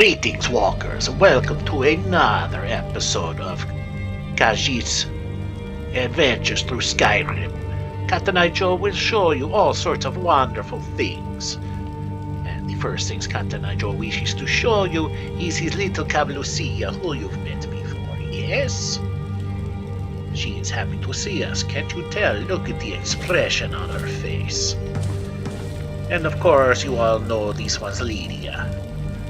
Greetings, walkers. Welcome to another episode of Khajiit's Adventures through Skyrim. Katenai-jo will show you all sorts of wonderful things. And the first things Katenai-jo wishes to show you is his little Lucia, who you've met before, yes? She is happy to see us, can't you tell? Look at the expression on her face. And of course, you all know this one's Lydia.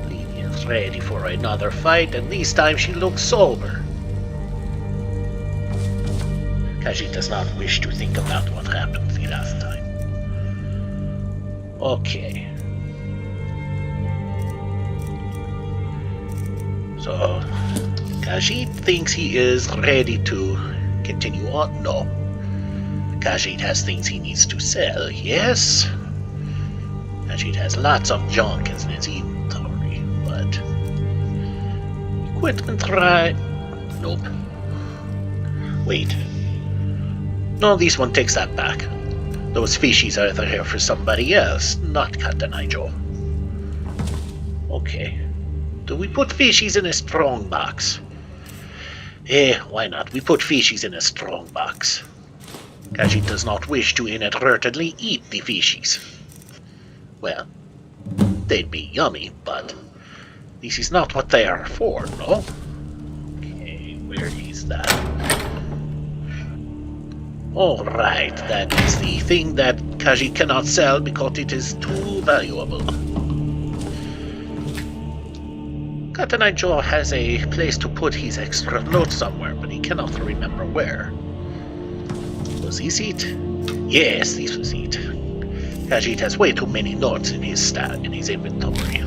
Lydia's ready for another fight, and this time she looks sober. Khajiit does not wish to think about what happened the last time. Okay. So, Khajiit thinks he is ready to continue on. No. Khajiit has things he needs to sell, yes? Khajiit has lots of junk in his inventory, but... equipment right... Nope. Wait. No, this one takes that back. Those fishies are there for somebody else, not Katenai-jo. Okay. Do we put fishies in a strong box? Why not? We put fishies in a strong box. Khajiit does not wish to inadvertently eat the fishies. Well, they'd be yummy, but this is not what they are for, no? Okay, where is that? Alright, that is the thing that Khajiit cannot sell because it is too valuable. Katenai-jo has a place to put his extra loot somewhere, but he cannot remember where. Was this it? Yes, this was it. Khajiit has way too many notes in his inventory.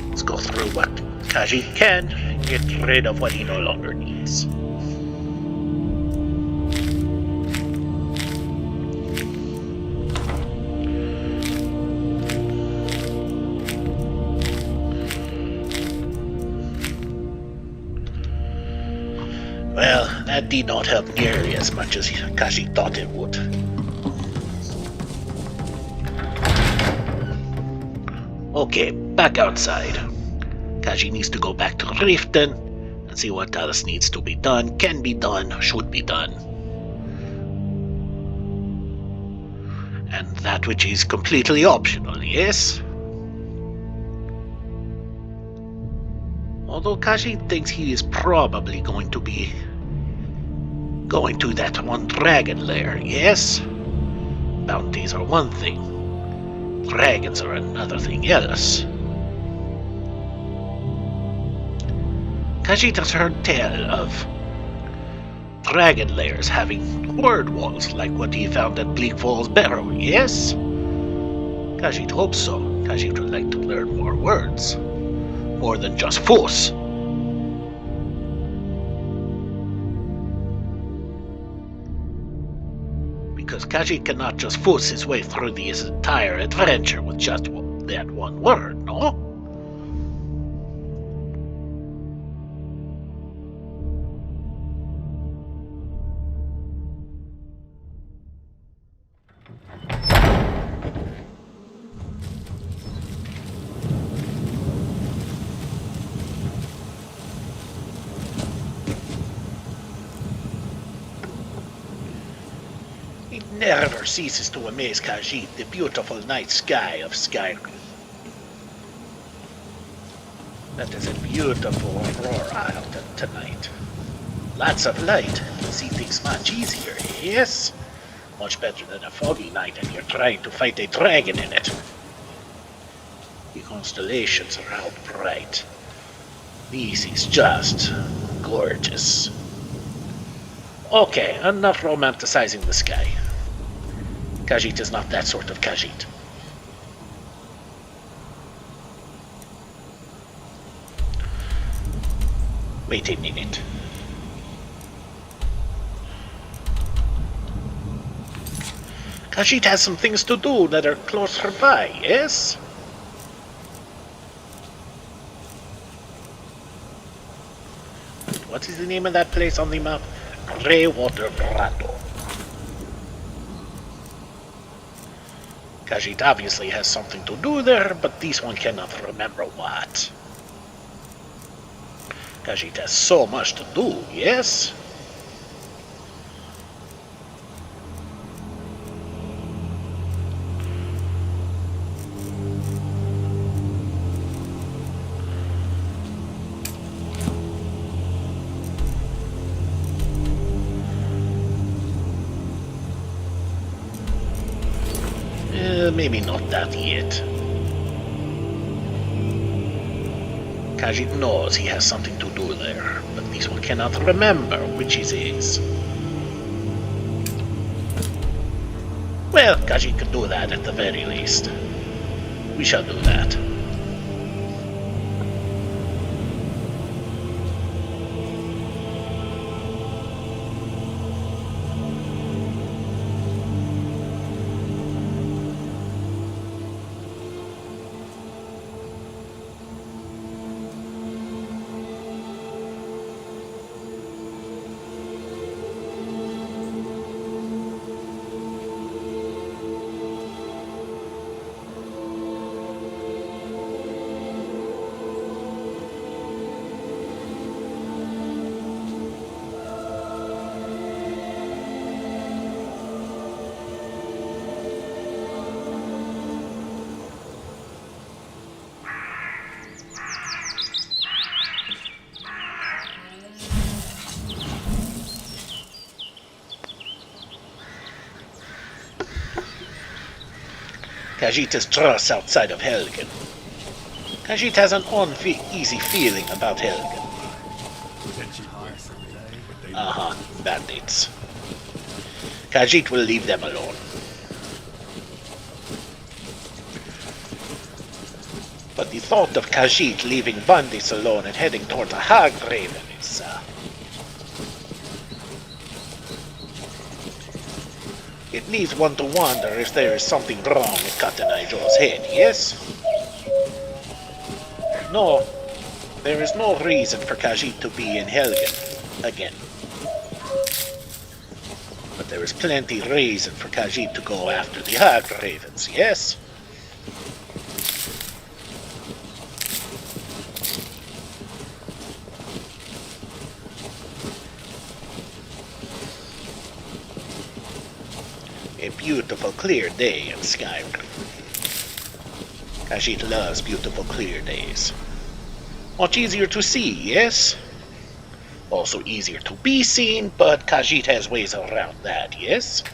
Let's go through what Khajiit can and get rid of what he no longer needs. Well, that did not help nearly as much as Khajiit thought it would. Okay, back outside. Khajiit needs to go back to Riften and see what else needs to be done, can be done, should be done. And that which is completely optional, yes? Although Khajiit thinks he is probably going to be going to that one dragon lair, yes? Bounties are one thing. Dragons are another thing else. Khajiit has heard tell of dragon lairs having word walls like what he found at Bleak Falls Barrow, yes? Khajiit hopes so. Khajiit would like to learn more words. More than just force. Because Khajiit cannot just force his way through this entire adventure with just that one word, no? It never ceases to amaze Khajiit, the beautiful night sky of Skyrim. That is a beautiful aurora out tonight. Lots of light. You see things much easier, yes? Much better than a foggy night and you're trying to fight a dragon in it. The constellations are out bright. This is just gorgeous. Okay, enough romanticizing the sky. Khajiit is not that sort of Khajiit. Wait a minute. Khajiit has some things to do that are closer by, yes? What is the name of that place on the map? Greywater Grotto. Khajiit obviously has something to do there, but this one cannot remember what. Khajiit has so much to do, yes? Maybe not that yet. Khajiit knows he has something to do there, but this one cannot remember which it is. Well, Khajiit can do that at the very least. We shall do that. Khajiit is just outside of Helgen. Khajiit has an uneasy feeling about Helgen. Bandits. Khajiit will leave them alone. But the thought of Khajiit leaving bandits alone and heading toward the Hagraven is, it leads one to wonder if there is something wrong with Katenai-jo's head, yes? No, there is no reason for Khajiit to be in Helgen again. But there is plenty reason for Khajiit to go after the Hagravens, yes? A beautiful clear day in Skyrim. Khajiit loves beautiful clear days. Much easier to see, yes? Also easier to be seen, but Khajiit has ways around that, yes?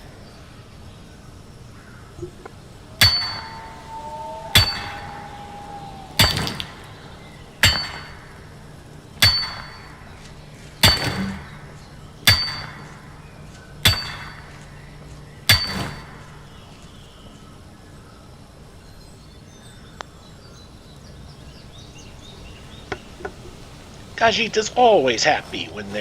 Khajiit is always happy when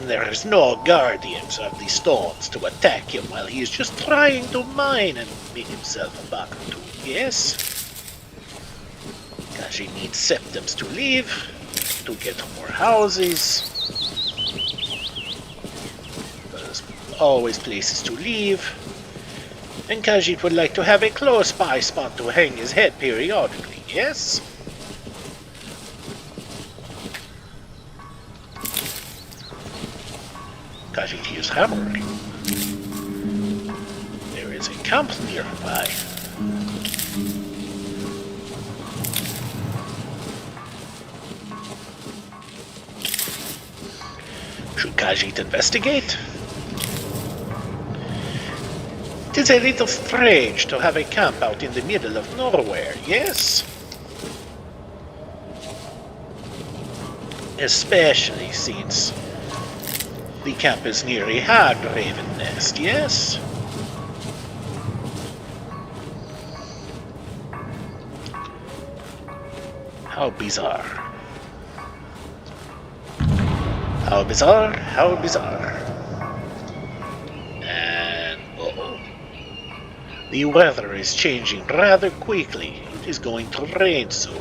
there is no guardians of the stones to attack him while he is just trying to mine and make himself a buck or two, yes? Khajiit needs septums to live, to get more houses. There's always places to live. And Khajiit would like to have a close by spot to hang his head periodically, yes? Khajiit hears hammering. There is a camp nearby. Should Khajiit investigate? It is a little strange to have a camp out in the middle of nowhere, yes? Especially since the camp is near a Hagraven nest, yes? How bizarre. How bizarre, how bizarre. And uh-oh. The weather is changing rather quickly. It is going to rain soon.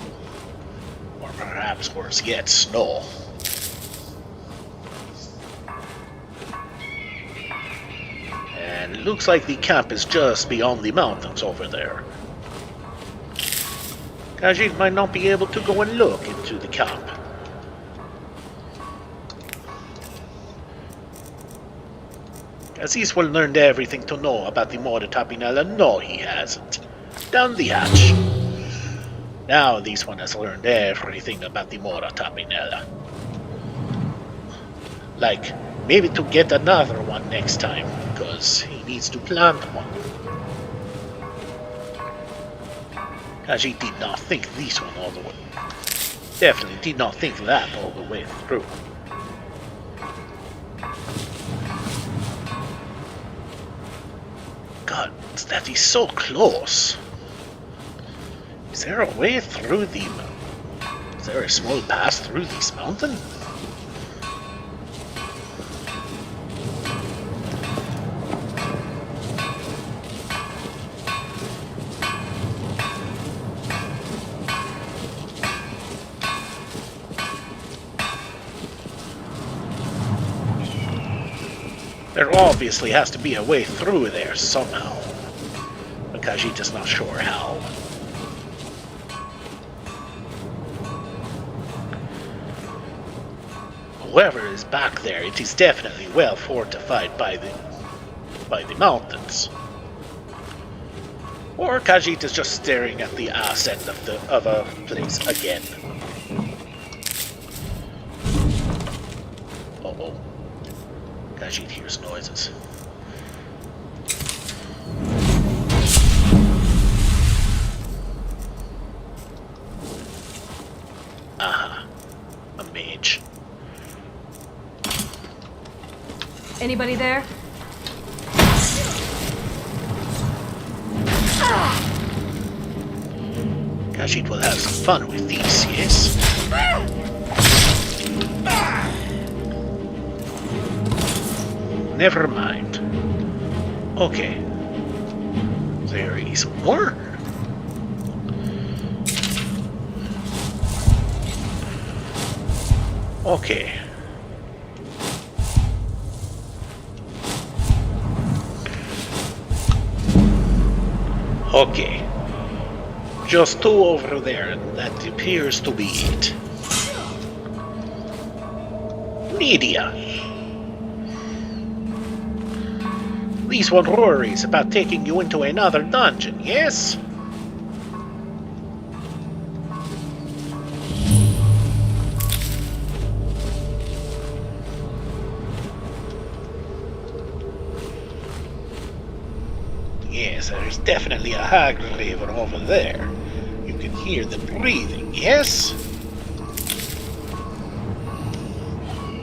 Or perhaps worse yet, snow. looks like the camp is just beyond the mountains over there. Khajiit might not be able to go and look into the camp. Aziz will learn everything to know about the Mora Tapinella. No, he hasn't. Down the hatch. Now this one has learned everything about the Mora Tapinella. Like, maybe to get another one next time, because he needs to plant one. Khajiit did not think this one all the way. Definitely did not think that all the way through. God, that is so close. Is there a way through the... Is there a small pass through this mountain? There obviously has to be a way through there somehow. But Khajiit is not sure how. Whoever is back there, it is definitely well fortified by the mountains. Or Khajiit is just staring at the ass end of a place again. Uh-oh. Khajiit hears noises. Aha. A mage. Anybody there? Khajiit will have some fun with these, yes? Never mind. Okay. There is more. Okay. Okay. Just two over there, and that appears to be it. Media. This one worries about taking you into another dungeon, yes? Yes, there's definitely a hag raven over there. You can hear the breathing, yes?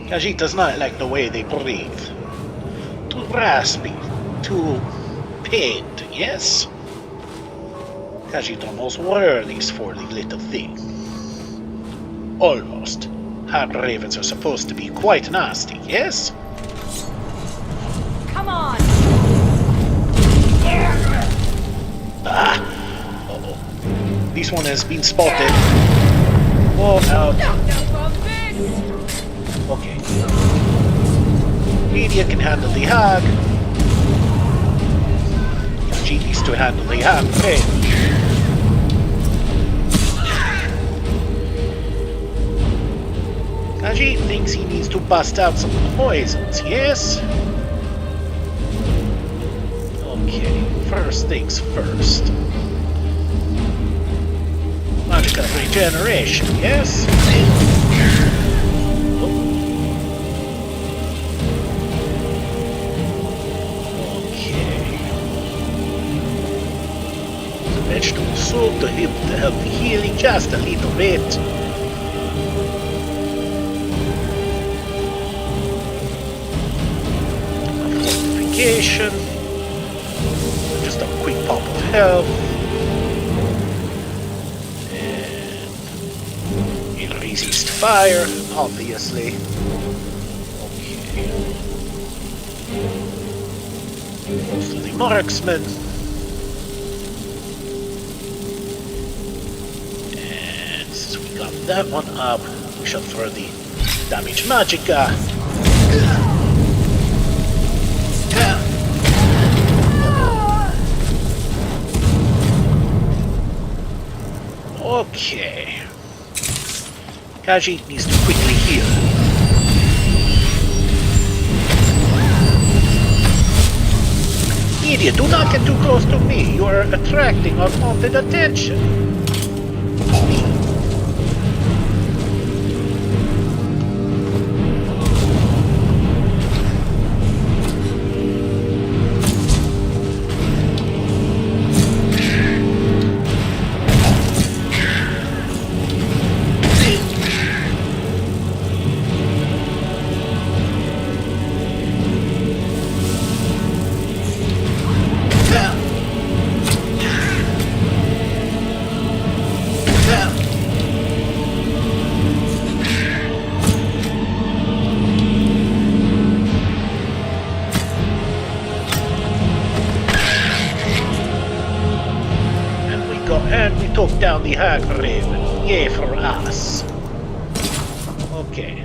Khajiit does not like the way they breathe. Too raspy, too pained, yes? Khajiit almost worries for the little thing. Almost. Hag ravens are supposed to be quite nasty, yes? Come on! Ah! Uh-oh. This one has been spotted. Whoa, out. Okay. Media can handle the hag. Khajiit needs to handle the hag range. Khajiit thinks he needs to bust out some poisons, yes? Okay, first things first. Magical regeneration, yes? Vegetable soup to help the healing just a little bit. Fortification. Just a quick pop of health. And it'll resist fire, obviously. Okay. Goes to the marksman. That one up. We shall throw the damage magicka. Okay. Khajiit needs to quickly heal. Idiot, do not get too close to me. You are attracting unwanted attention. And we took down the Hag Raven. Yay for us. Okay.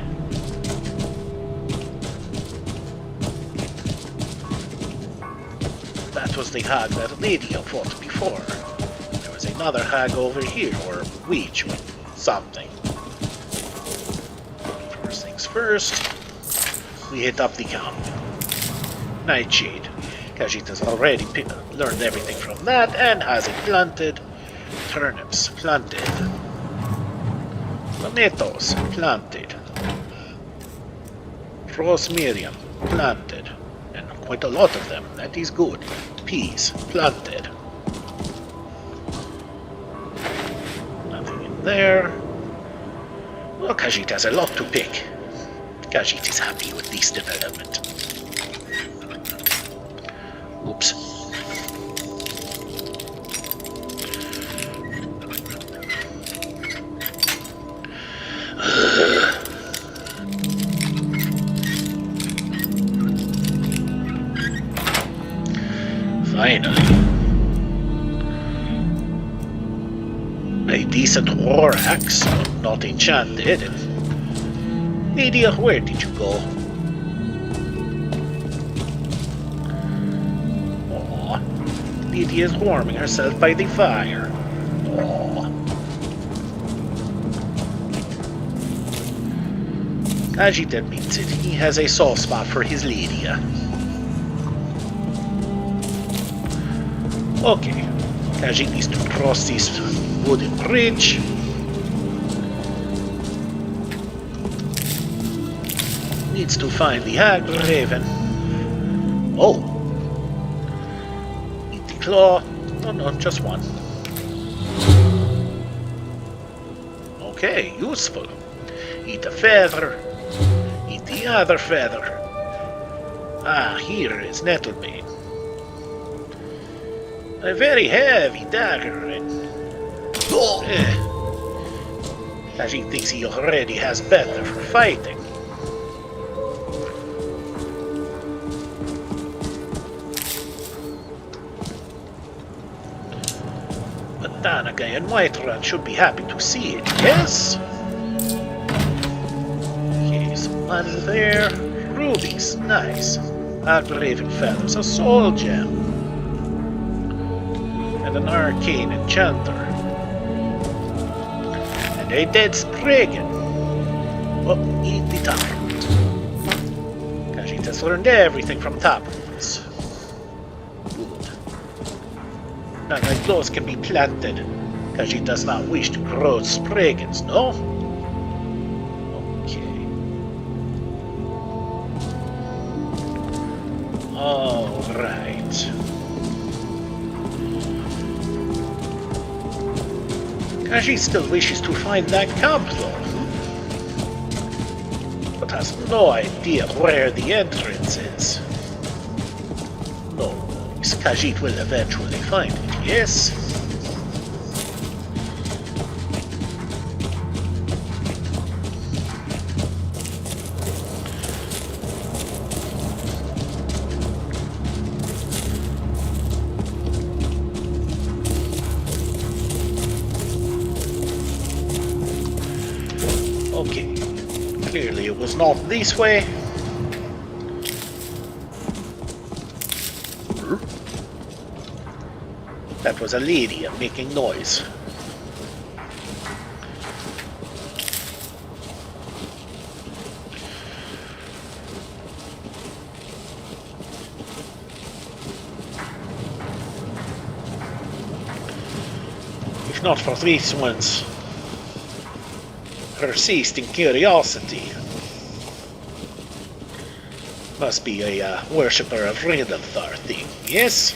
That was the Hag that Lydia fought before. There was another Hag over here, or Witch, or something. First things first, we hit up the camp. Nightshade. Khajiit has already learned everything from that and has it planted. Turnips planted. Tomatoes planted. Rosemary planted. And quite a lot of them. That is good. Peas planted. Nothing in there. Well, Khajiit has a lot to pick. Khajiit is happy with this development. Oops. Finally. A decent war axe, not enchanted. Lydia, where did you go? Aww. Lydia is warming herself by the fire. Aww. Khajiit admits it. He has a soft spot for his Lydia. Okay, Khajiit needs to cross this wooden bridge. Needs to find the Hag Raven. Oh! Eat the claw. Oh no, just one. Okay, useful. Eat a feather. Eat the other feather. Ah, here is Nettlebane. A very heavy dagger and... Khajiit thinks he already has better for fighting. But Tanaka and Whiterun should be happy to see it, yes? Okay, some money there. Rubies, nice. Hag Raven feathers, a soul gem. An arcane enchanter. And a dead spriggan. Oh, eat the top. Khajiit has learned everything from taprots. Good. None like those can be planted. Khajiit does not wish to grow spriggans, no? Okay. Alright. Khajiit still wishes to find that camp though, but has no idea where the entrance is. No, Khajiit will eventually find it, yes? Okay, clearly it was not this way. That was a lady making noise. not for this one's persisting curiosity. Must be a worshipper of Riddlethar thing, yes?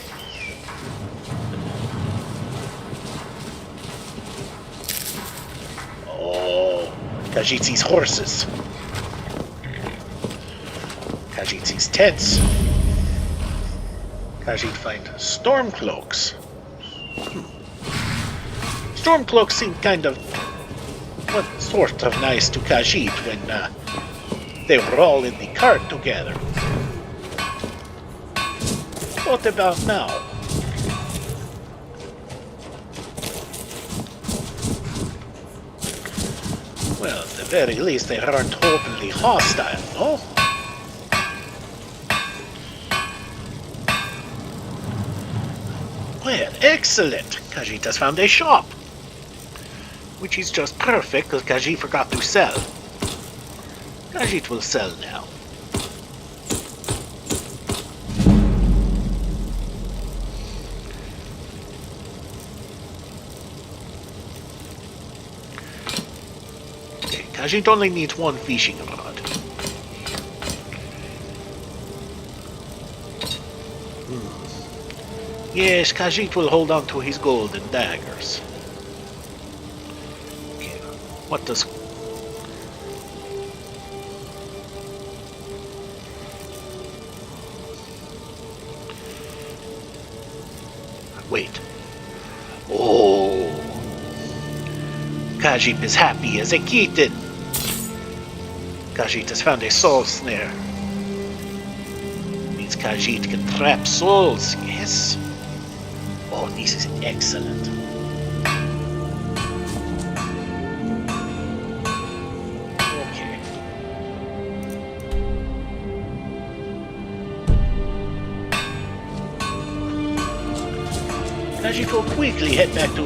Oh, Khajiit sees horses. Khajiit sees tents. Khajiit find stormcloaks. Stormcloaks seem kind of, sort of nice to Khajiit when they were all in the cart together. What about now? Well, at the very least they aren't openly hostile, no? Well, excellent! Khajiit has found a shop. Which is just perfect because Khajiit forgot to sell. Khajiit will sell now. Okay, Khajiit only needs one fishing rod. Yes, Khajiit will hold on to his golden daggers. Okay, what does... Wait. Oh. Khajiit is happy as a kitten. Khajiit has found a soul snare. Means Khajiit can trap souls, yes? Oh, this is excellent. Okay. Khajiit will quickly head back to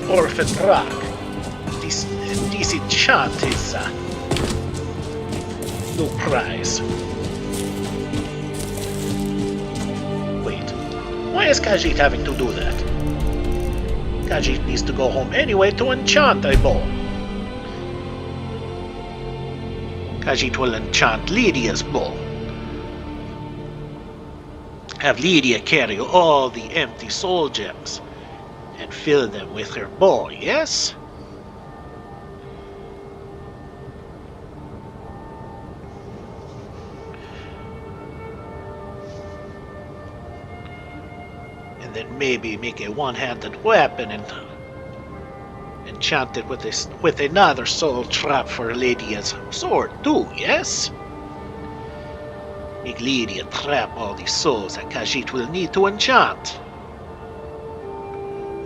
Orphan Rock. Disenchant his new prize. Wait, why is Khajiit having to do that? Khajiit needs to go home anyway to enchant a bow. Khajiit will enchant Lydia's bow. Have Lydia carry all the empty soul gems and fill them with her bow, yes? And then maybe make a one-handed weapon and enchant it with another soul trap for Lydia's sword too, yes? Make Lydia trap all the souls that Khajiit will need to enchant.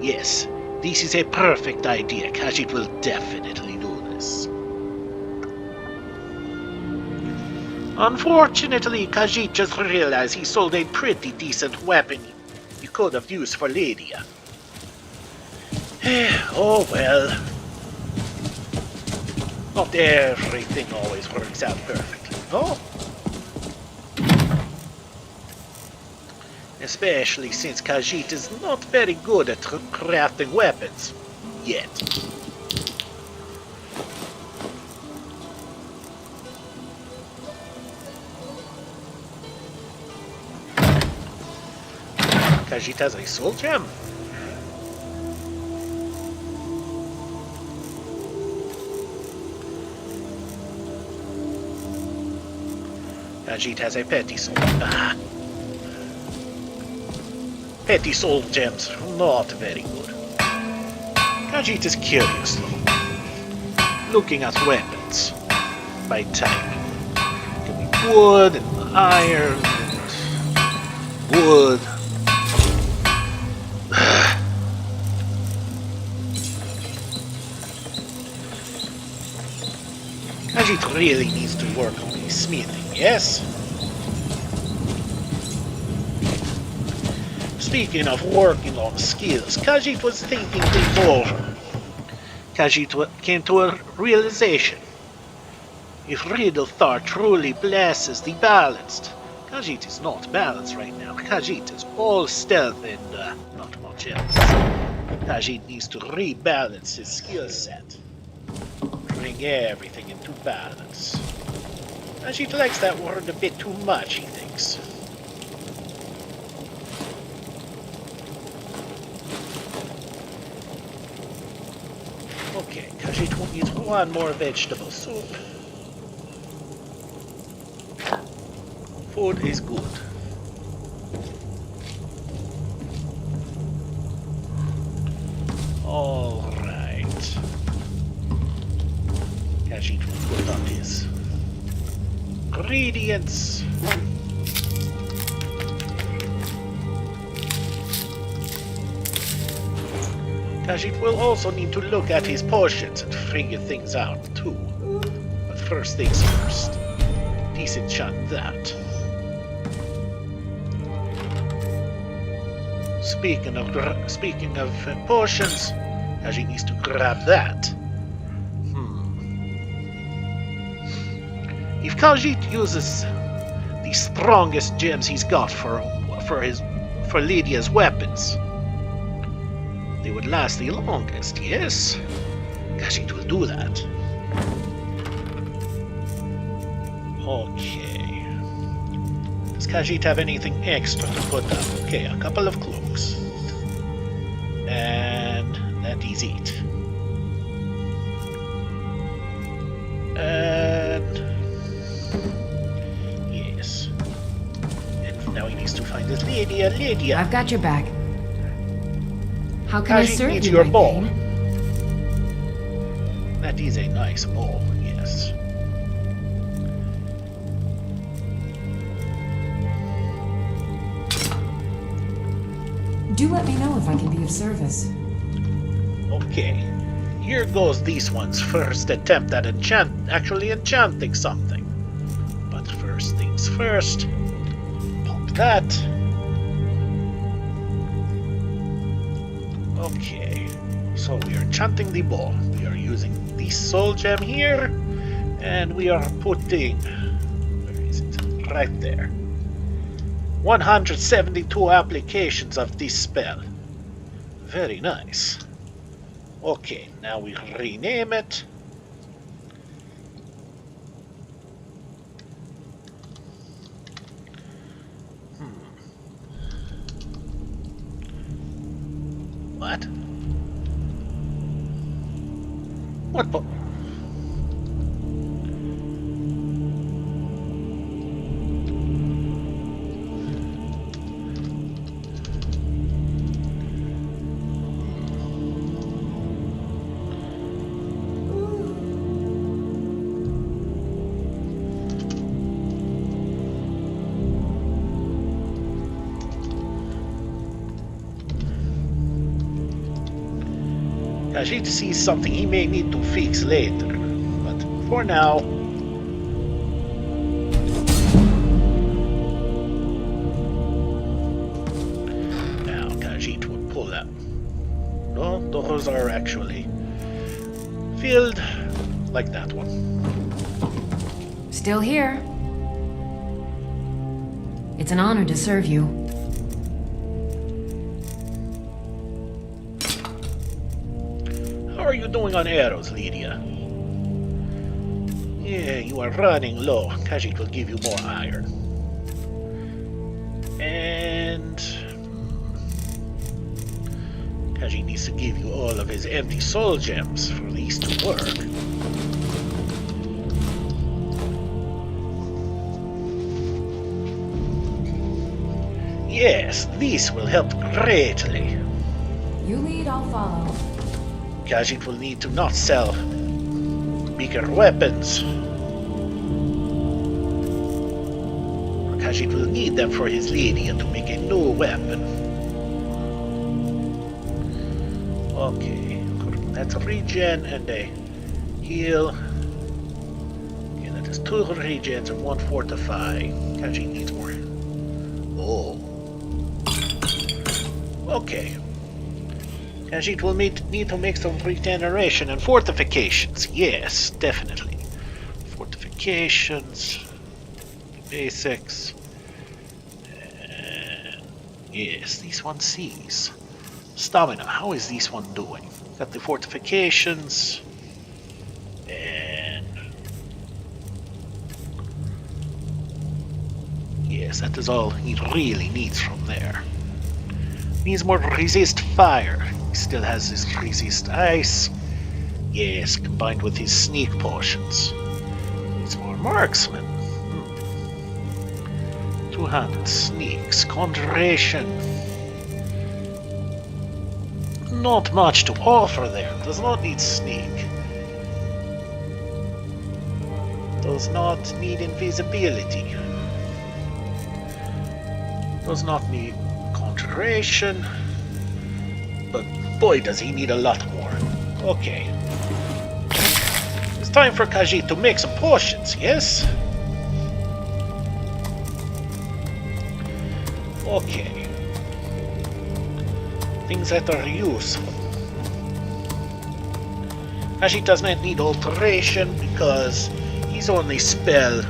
Yes, this is a perfect idea. Khajiit will definitely do this. Unfortunately, Khajiit just realized he sold a pretty decent weapon you could have used for Lydia. Oh well. Not everything always works out perfectly, no? Especially since Khajiit is not very good at crafting weapons. Yet. Khajiit has a soul gem. Khajiit has a petty soul. Petty soul gems, not very good. Khajiit is curious, looking at weapons by type. It can be wood and iron and wood. Khajiit really needs to work on his smithing, yes? Speaking of working on skills, Khajiit was thinking things over. Khajiit came to a realization. If Riddlethar truly blesses the balanced, Khajiit is not balanced right now. Khajiit is all stealth and not much else. Khajiit needs to rebalance his skill set. Bring everything into balance. Khajiit likes that word a bit too much, he thinks. Okay, Khajiit needs one more vegetable soup. Food is good. Alright. Khajiit will put up his ingredients. Khajiit will also need to look at his potions and figure things out too. But first things first. Disenchant that. Speaking of potions, Khajiit needs to grab that. If Khajiit uses the strongest gems he's got for Lydia's weapons, they would last the longest, yes? Khajiit will do that. Okay. Does Khajiit have anything extra to put up? Okay, a couple of cloaks. And that is it. And yes. And now he needs to find his Lydia. Lydia! I've got your back. How can I Khajiit serve needs you, your my bow. pain? That is a nice bow, yes. Do let me know if I can be of service. Okay, here goes this one's first attempt at actually enchanting something. But first things first, pop that. Okay, so we are enchanting the bow. We are using this soul gem here, and we are putting, where is it? Right there. 172 applications of this spell. Very nice. Okay, now we rename it. What? What? Khajiit sees something he may need to fix later, but for now... Now Khajiit will pull out. No, those are actually filled like that one. Still here. It's an honor to serve you. How are you doing on arrows, Lydia? Yeah, you are running low. Khajiit will give you more iron. And... Khajiit needs to give you all of his empty soul gems for these to work. Yes, this will help greatly. You lead, I'll follow. Khajiit will need to not sell bigger weapons. Khajiit will need them for his Lydia to make a new weapon. Okay, that's a regen and a heal. Okay, that is 2 regens and 1 fortify. Khajiit needs more. Oh. Okay. Khajiit will need to make some regeneration and fortifications. Yes, definitely. Fortifications. Basics. Yes, these one sees. Stamina, how is this one doing? Got the fortifications. And yes, that is all he really needs from there. Needs more resist fire. He still has his resist ice. Yes, combined with his sneak potions. Needs more marksman. Two-handed sneaks. Conjuration. Not much to offer there. Does not need sneak. Does not need invisibility. Does not need conjuration. But boy does he need a lot more. Okay. It's time for Khajiit to make some potions, yes? Okay. Things that are useful. Khajiit does not need alteration because his only spell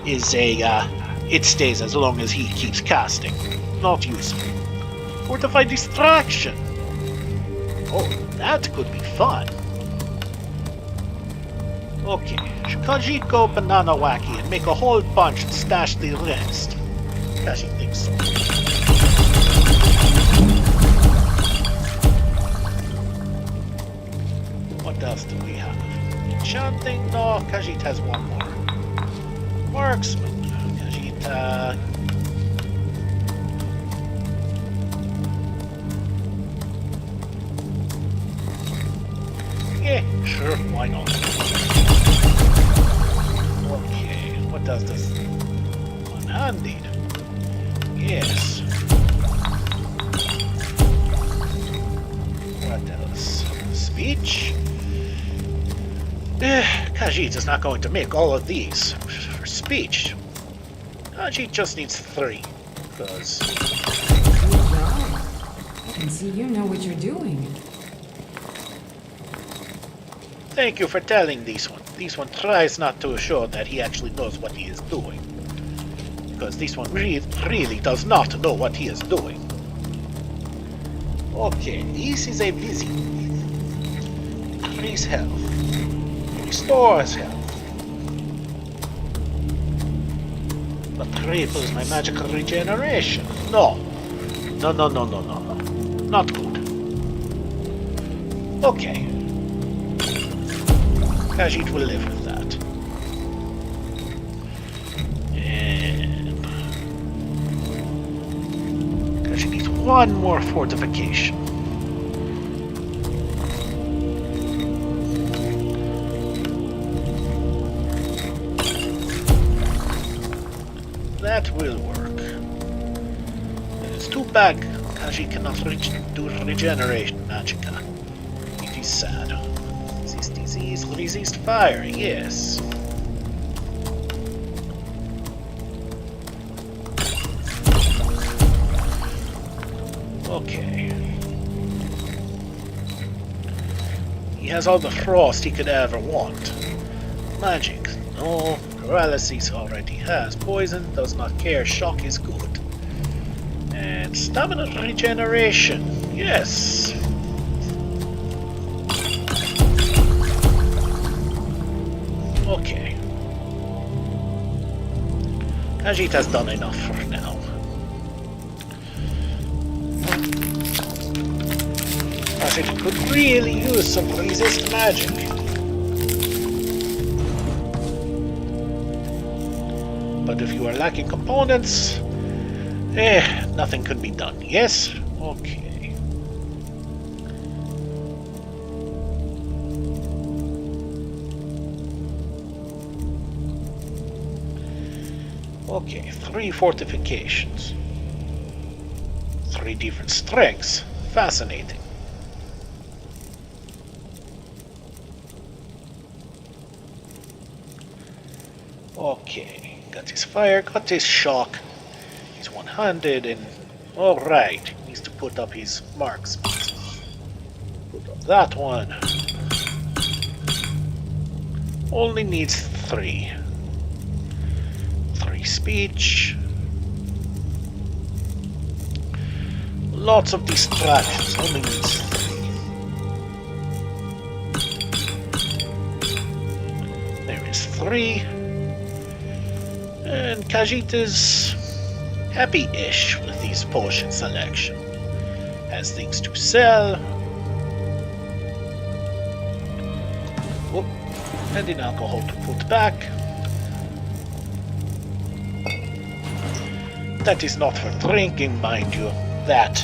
is it stays as long as he keeps casting. Not useful. Fortify distraction. Oh, that could be fun. Okay, should Khajiit go banana wacky and make a whole bunch and stash the rest? Khajiit thinks so. What else do we have? Enchanting? No, Khajiit has one more. Marksman. Khajiit, yeah, sure, why not? Okay, what does this one-handed? Yes. What else? Speech? Khajiit is not going to make all of these for speech. Khajiit just needs 3, because... Good job. I can see you know what you're doing. Thank you for telling this one. This one tries not to show that he actually knows what he is doing. Because this one really does not know what he is doing. Okay, this is a busy. Increase health. Restores health. But cripples my magical regeneration. No. No. Not good. Okay. Khajiit will live with that. And Khajiit needs one more fortification. That will work. It's too bad Khajiit cannot do regeneration magicka. It is sad. Resist disease, resist fire, yes. Okay. He has all the frost he could ever want. Magic, no. Paralysis already has. Poison, does not care. Shock is good. And stamina regeneration, yes. Okay. Khajiit has done enough for now. Khajiit could really use some resist magic. But if you are lacking components, nothing could be done. Yes? Okay. Okay, 3 fortifications. 3 different strengths. Fascinating. Okay. Got his fire, got his shock. He's one-handed and... Alright, he needs to put up his marks. Put up that one. Only needs 3. 3 speech. Lots of distractions. Only needs 3. There is 3. And Khajiit is happy-ish with these potion selection. Has things to sell. Whoop. And in alcohol to put back. That is not for drinking, mind you. That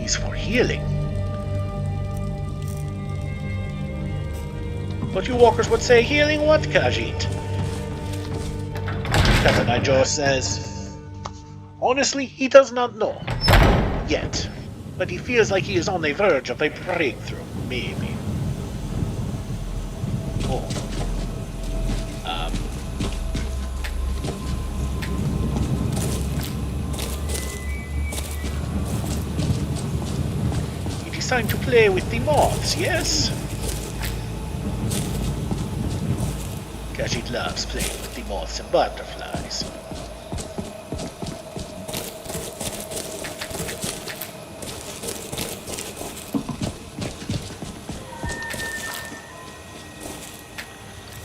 is for healing. But you walkers would say, healing what, Khajiit? Katenai-jo says, honestly, he does not know. Yet. But he feels like he is on the verge of a breakthrough, maybe. Oh. It is time to play with the moths, yes? Khajiit loves playing with the moths and butterflies.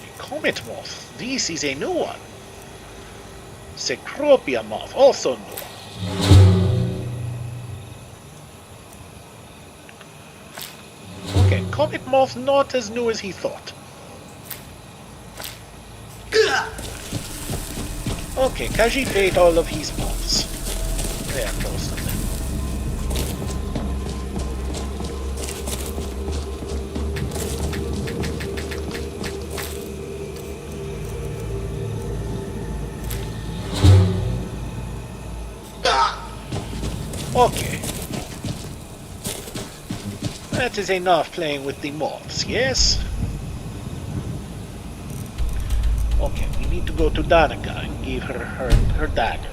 A comet moth, this is a new one. Cecropia moth, also new. Okay, comet moth not as new as he thought. Okay, Khajiit ate all of his moths. There, most of them. Okay. That is enough playing with the moths, yes? Okay, we need to go to Danica and give her dagger.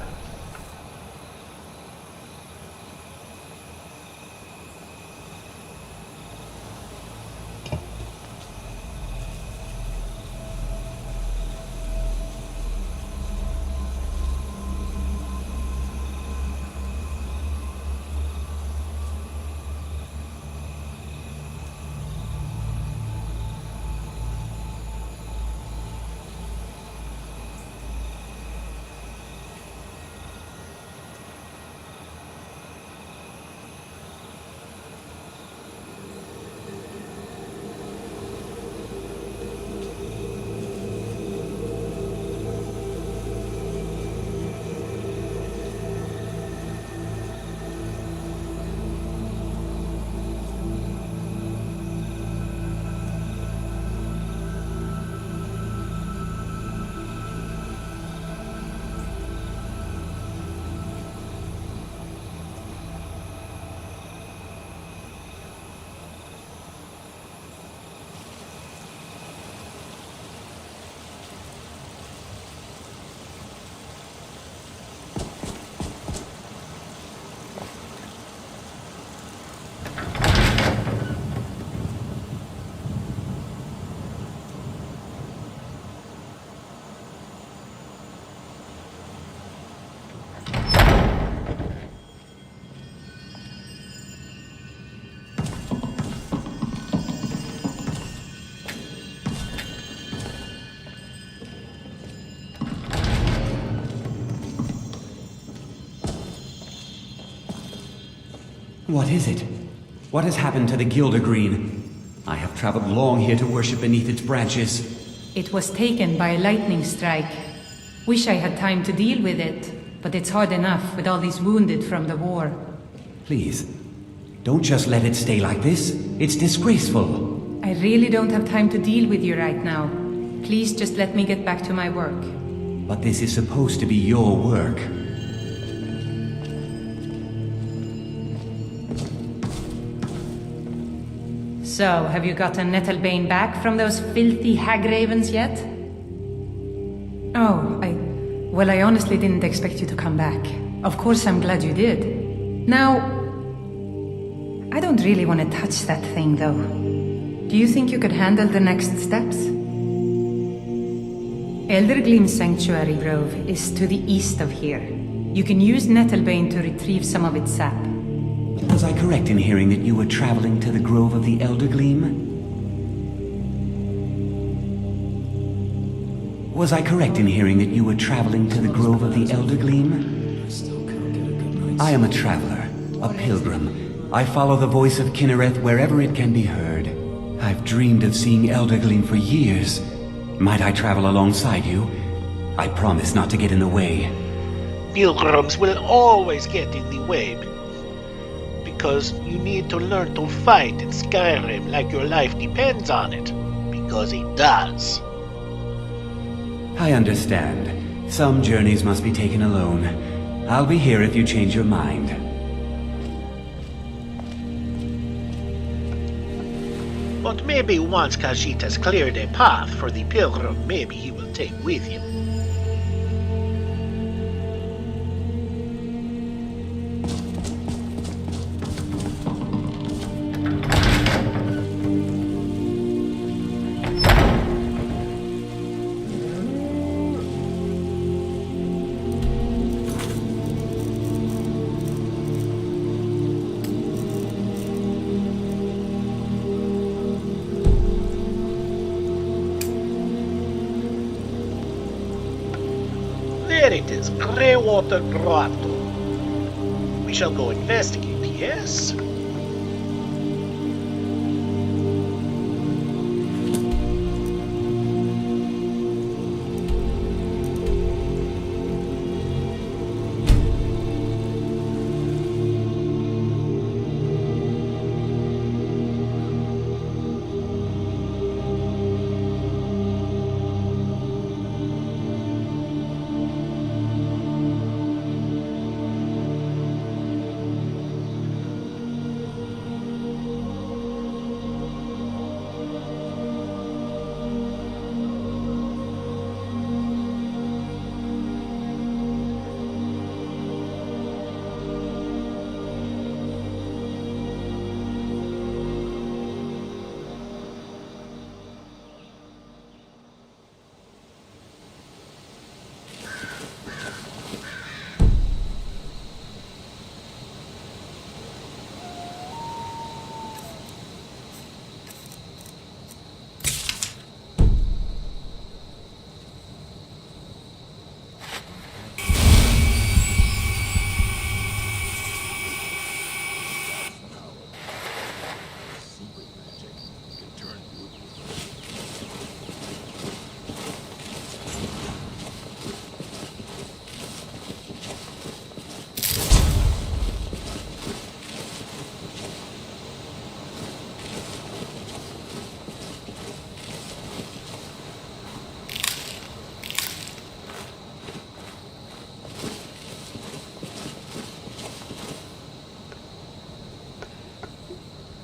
What is it? What has happened to the Gilder Green? I have traveled long here to worship beneath its branches. It was taken by a lightning strike. Wish I had time to deal with it, but it's hard enough with all these wounded from the war. Please, don't just let it stay like this. It's disgraceful. I really don't have time to deal with you right now. Please just let me get back to my work. But this is supposed to be your work. So, have you gotten Nettlebane back from those filthy hag-ravens yet? Oh, Well, I honestly didn't expect you to come back. Of course I'm glad you did. Now... I don't really want to touch that thing, though. Do you think you could handle the next steps? Eldergleam Sanctuary Grove is to the east of here. You can use Nettlebane to retrieve some of its sap. Was I correct in hearing that you were traveling to the Grove of the Elder Gleam? Was I correct in hearing that you were traveling to the Grove of the Elder Gleam? I am a traveler, a pilgrim. I follow the voice of Kinnereth wherever it can be heard. I've dreamed of seeing Elder Gleam for years. Might I travel alongside you? I promise not to get in the way. Pilgrims will always get in the way, because you need to learn to fight in Skyrim like your life depends on it, because it does. I understand. Some journeys must be taken alone. I'll be here if you change your mind. But maybe once Khajiit has cleared a path for the pilgrim, maybe he will take with him. There it is, Greywater Grotto. We shall go investigate, yes?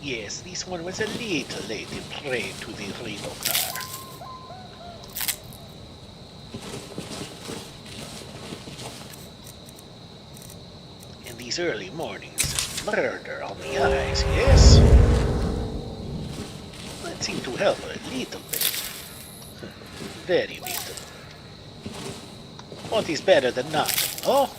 Yes, this one was a little late in prey to the Rhino car. In these early mornings, murder on the eyes, yes? That seemed to help a little bit. Very little. What is better than nothing, oh?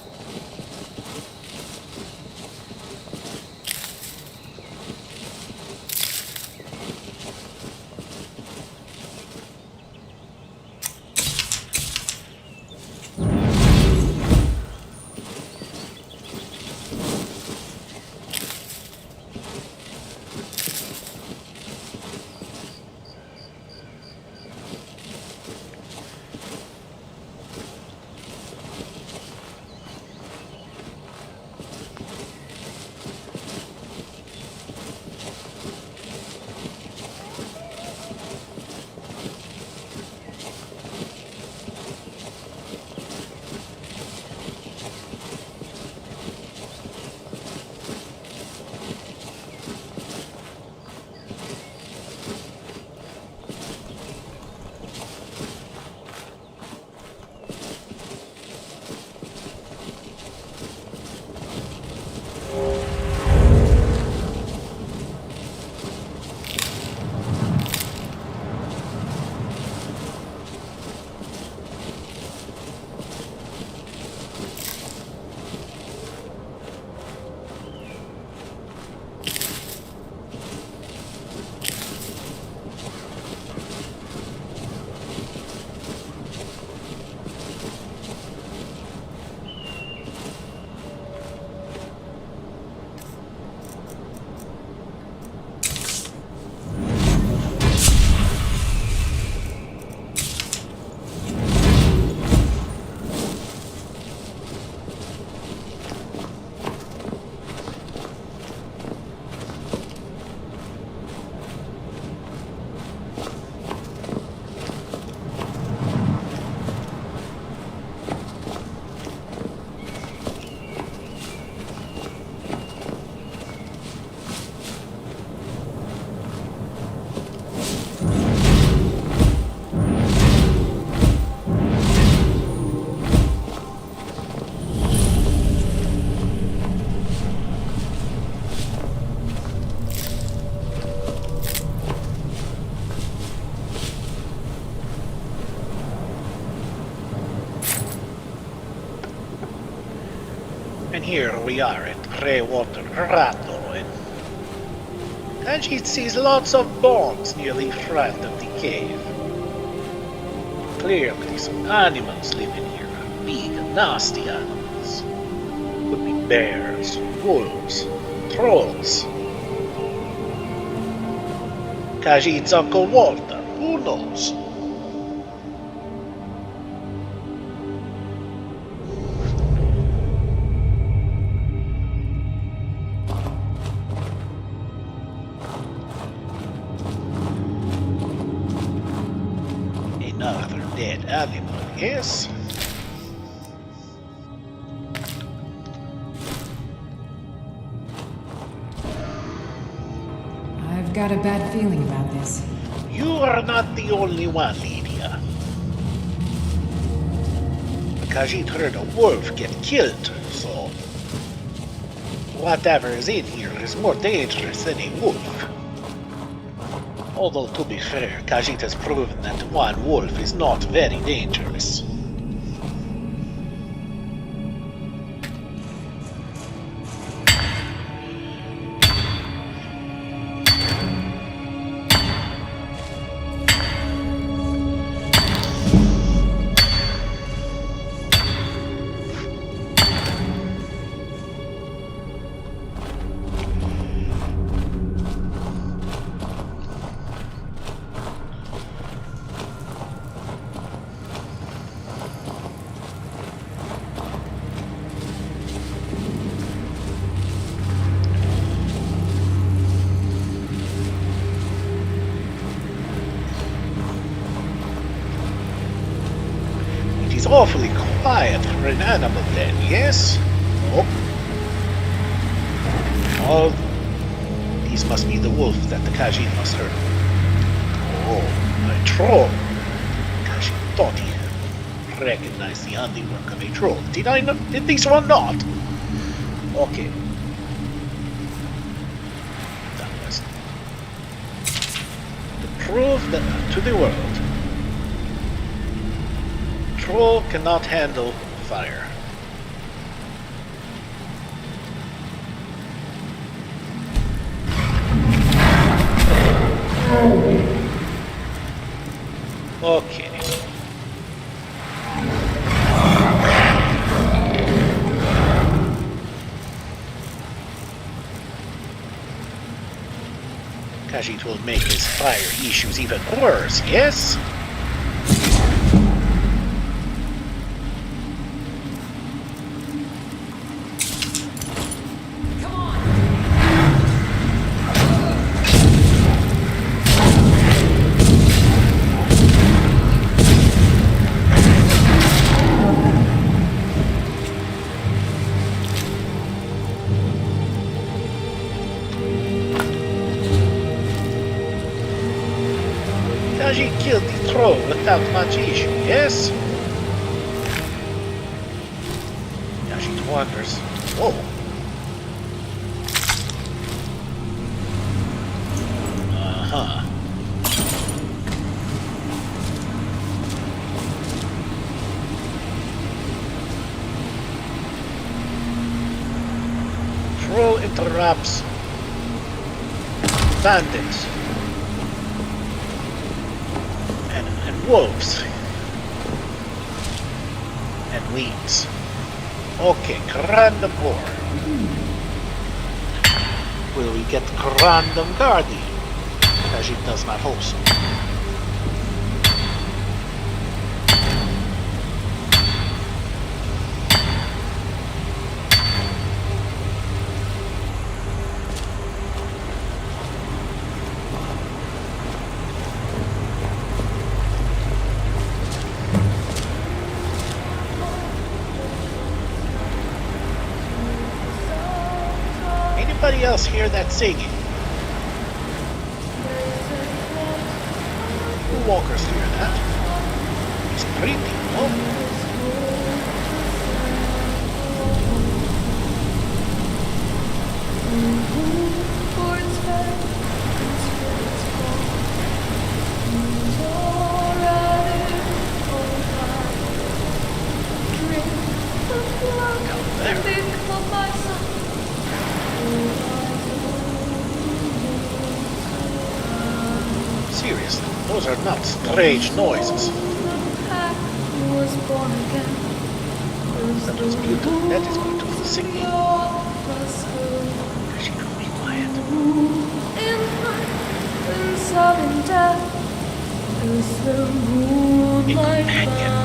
here we are at Greywater Grotto, and Khajiit sees lots of bones near the front of the cave. Clearly some animals live in here, big and nasty animals. Could be bears, wolves, trolls. Khajiit's Uncle Walter, who knows? Another dead animal, yes? I've got a bad feeling about this. You are not the only one, Lydia. Khajiit heard a wolf get killed, so whatever is in here is more dangerous than a wolf. Although, to be fair, Khajiit has proven that one wolf is not very dangerous. It's awfully quiet for an animal then, yes? Oh. Oh, these must be the wolf that the Khajiit must hurt. Oh, a troll. Khajiit thought he recognized the handiwork of a troll. Did this one not? Okay. That was to prove that to the world. Troll cannot handle fire. Okay. Khajiit will make his fire issues even worse, yes? Khajiit killed the troll without much issue, yes? Khajiit wonders. Whoa. Uh-huh. Troll interrupts bandits. And wolves. And weeds. Okay, Random War. Will we get Random Guardian? Khajiit does not hope so. Anybody else hear that singing? The walkers hear that. It's creepy, no? Down there. Those are not strange noises. That was beautiful. That is beautiful singing. She could be quiet. A companion.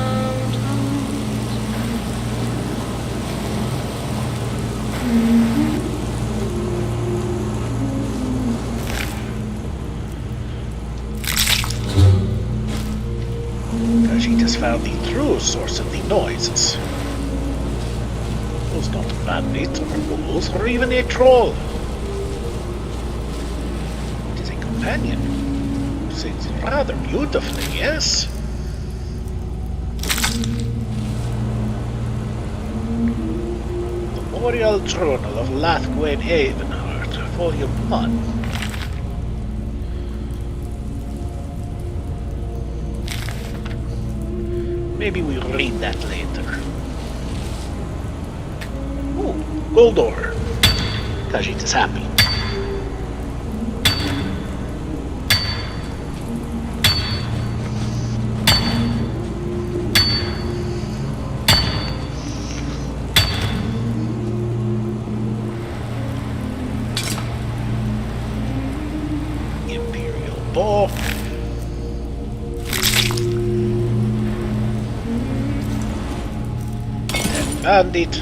Khajiit has found the true source of the noises. It was not bandits or ghouls or even a troll. It is a companion who sings rather beautifully, yes? The Memorial Journal of Lathgwain Havenheart, Volume 1. Maybe we'll read that later. Ooh, gold ore. Khajiit is happy. Imperial bow. Bandit.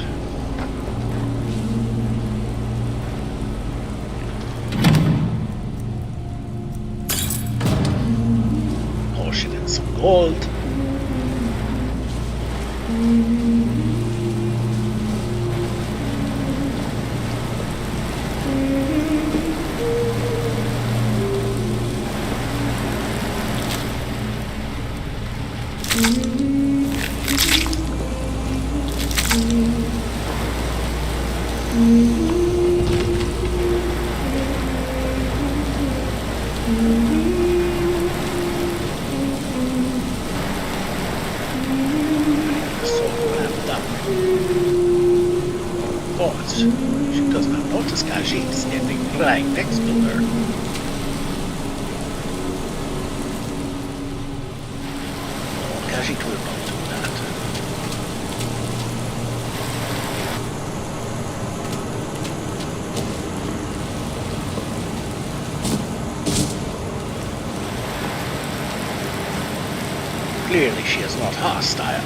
Potion and some gold. She does not notice Khajiit standing right next to her. No, Khajiit will not do that. Clearly she is not hostile.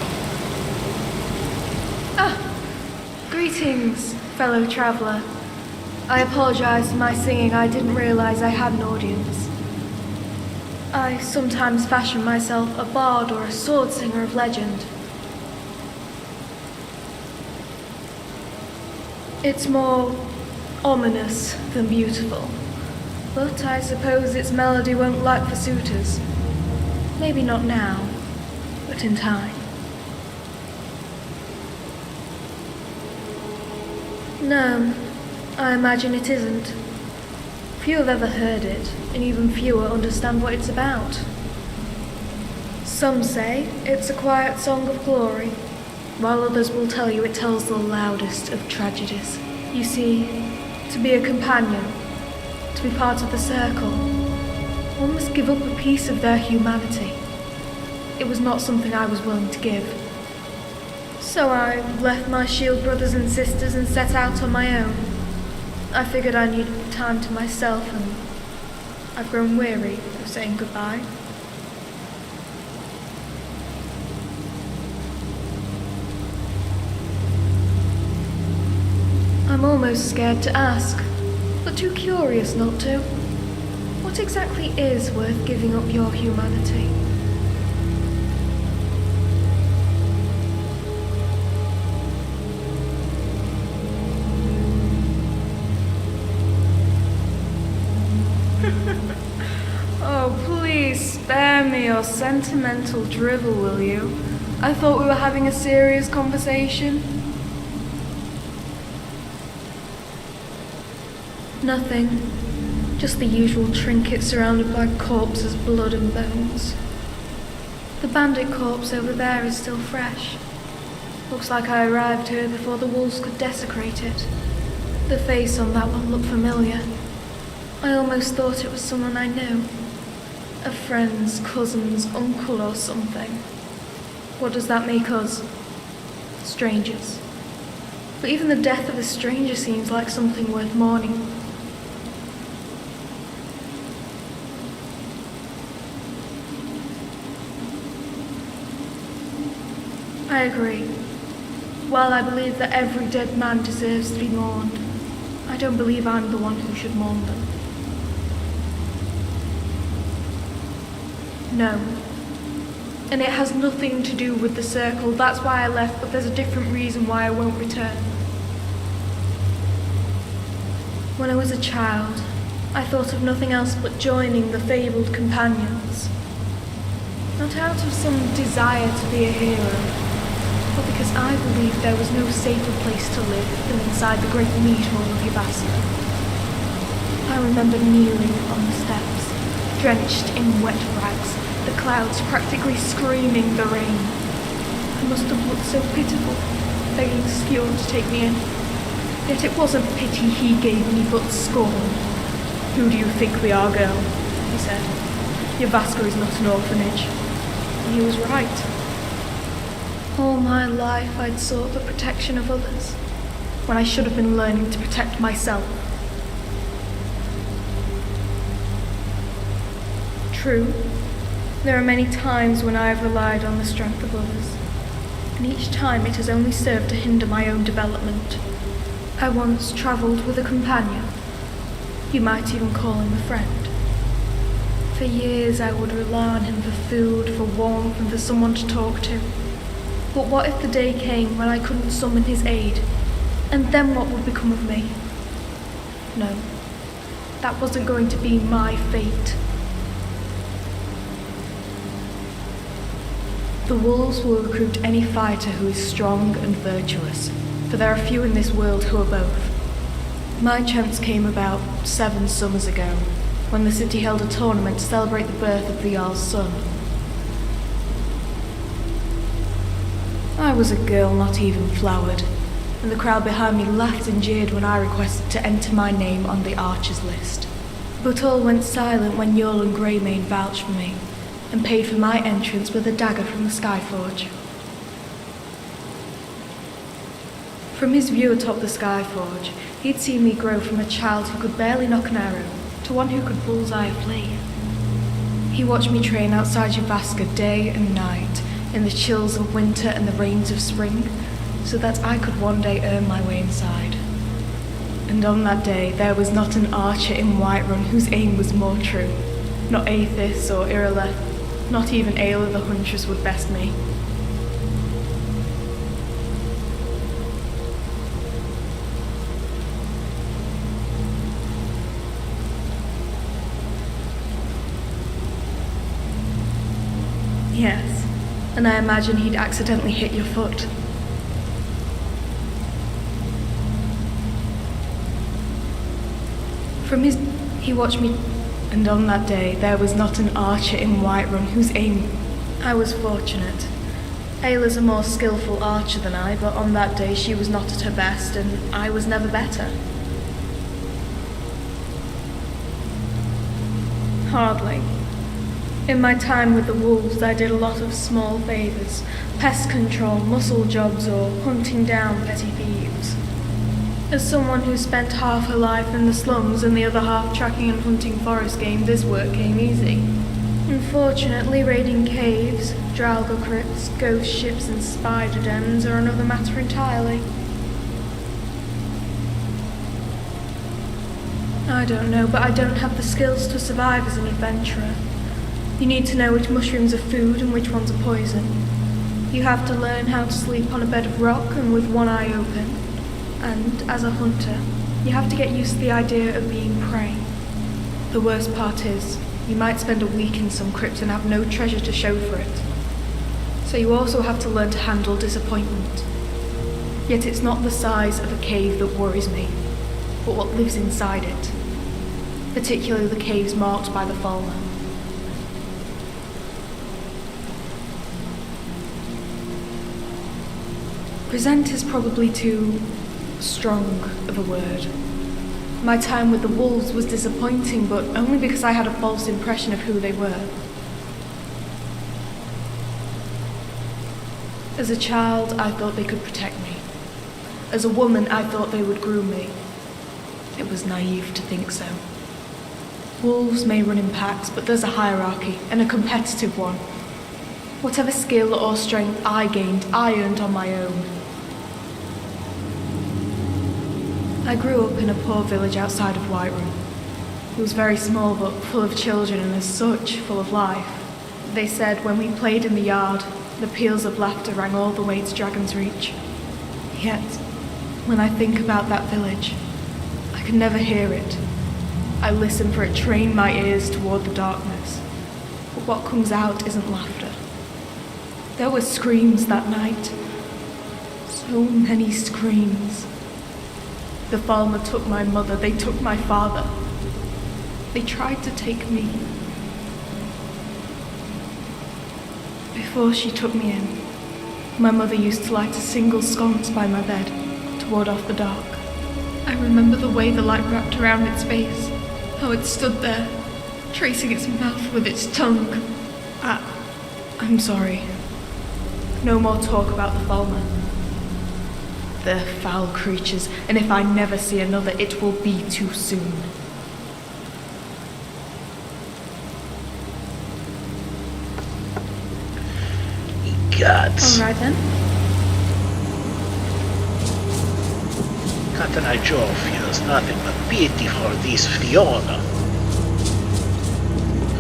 Greetings, fellow traveler. I apologize for my singing. I didn't realize I had an audience. I sometimes fashion myself a bard or a sword singer of legend. It's more ominous than beautiful, but I suppose its melody won't lack for suitors. Maybe not now, but in time. No, I imagine it isn't. Few have ever heard it, and even fewer understand what it's about. Some say it's a quiet song of glory, while others will tell you it tells the loudest of tragedies. You see, to be a companion, to be part of the circle, one must give up a piece of their humanity. It was not something I was willing to give. So I left my shield brothers and sisters and set out on my own. I figured I needed time to myself, and I've grown weary of saying goodbye. I'm almost scared to ask, but too curious not to. What exactly is worth giving up your humanity? Oh, please spare me your sentimental drivel, will you? I thought we were having a serious conversation. Nothing. Just the usual trinkets surrounded by corpses, blood and bones. The bandit corpse over there is still fresh. Looks like I arrived here before the wolves could desecrate it. The face on that one looked familiar. I almost thought it was someone I knew. A friend's cousin's uncle or something. What does that make us? Strangers. But even the death of a stranger seems like something worth mourning. I agree. While I believe that every dead man deserves to be mourned, I don't believe I'm the one who should mourn them. No. And it has nothing to do with the circle. That's why I left, but there's a different reason why I won't return. When I was a child, I thought of nothing else but joining the fabled companions. Not out of some desire to be a hero, but because I believed there was no safer place to live than inside the great meat hall of Yavaska. I remember kneeling on the steps, drenched in wet rags, the clouds practically screaming the rain. I must have looked so pitiful, begging Fjona to take me in. Yet it wasn't pity he gave me, but scorn. "Who do you think we are, girl?" he said. "Yavaska is not an orphanage." And he was right. All my life I'd sought the protection of others, when I should have been learning to protect myself. True, there are many times when I have relied on the strength of others, and each time it has only served to hinder my own development. I once travelled with a companion. You might even call him a friend. For years I would rely on him for food, for warmth, and for someone to talk to. But what if the day came when I couldn't summon his aid? And then what would become of me? No, that wasn't going to be my fate. The wolves will recruit any fighter who is strong and virtuous, for there are few in this world who are both. My chance came about 7 summers ago, when the city held a tournament to celebrate the birth of the Jarl's son. I was a girl not even flowered, and the crowd behind me laughed and jeered when I requested to enter my name on the archers list. But all went silent when Jarl and Greymane vouched for me, and paid for my entrance with a dagger from the Skyforge. From his view atop the Skyforge, he'd seen me grow from a child who could barely knock an arrow to one who could bullseye a flea. He watched me train outside Yavaska day and night, in the chills of winter and the rains of spring, so that I could one day earn my way inside. And on that day, there was not an archer in Whiterun whose aim was more true. Not Aethys or Irileth, not even Ayla the Huntress would best me. Yes, and I imagine he'd accidentally hit your foot. He watched me, and on that day there was not an archer in Whiterun whose aim... I was fortunate. Ayla's a more skillful archer than I, but on that day she was not at her best, and I was never better. Hardly. In my time with the wolves, I did a lot of small favours, pest control, muscle jobs, or hunting down petty thieves. As someone who spent half her life in the slums and the other half tracking and hunting forest game, this work came easy. Unfortunately, raiding caves, Draugr crypts, ghost ships and spider dens are another matter entirely. I don't know, but I don't have the skills to survive as an adventurer. You need to know which mushrooms are food and which ones are poison. You have to learn how to sleep on a bed of rock and with one eye open. And, as a hunter, you have to get used to the idea of being prey. The worst part is, you might spend a week in some crypt and have no treasure to show for it. So you also have to learn to handle disappointment. Yet it's not the size of a cave that worries me, but what lives inside it. Particularly the caves marked by the Falmer. Present is probably too strong of a word. My time with the wolves was disappointing, but only because I had a false impression of who they were. As a child, I thought they could protect me. As a woman, I thought they would groom me. It was naive to think so. Wolves may run in packs, but there's a hierarchy, and a competitive one. Whatever skill or strength I gained, I earned on my own. I grew up in a poor village outside of Whiterun. It was very small, but full of children, and as such, full of life. They said when we played in the yard, the peals of laughter rang all the way to Dragon's Reach. Yet, when I think about that village, I can never hear it. I listen for it, train my ears toward the darkness. But what comes out isn't laughter. There were screams that night. So many screams. The Falmer took my mother, they took my father. They tried to take me. Before she took me in, my mother used to light a single sconce by my bed to ward off the dark. I remember the way the light wrapped around its face, how it stood there, tracing its mouth with its tongue. I'm sorry. No more talk about the Falmer. They're foul creatures, and if I never see another, it will be too soon. Gods. All right then. Katenai-jo feels nothing but pity for this Fjona.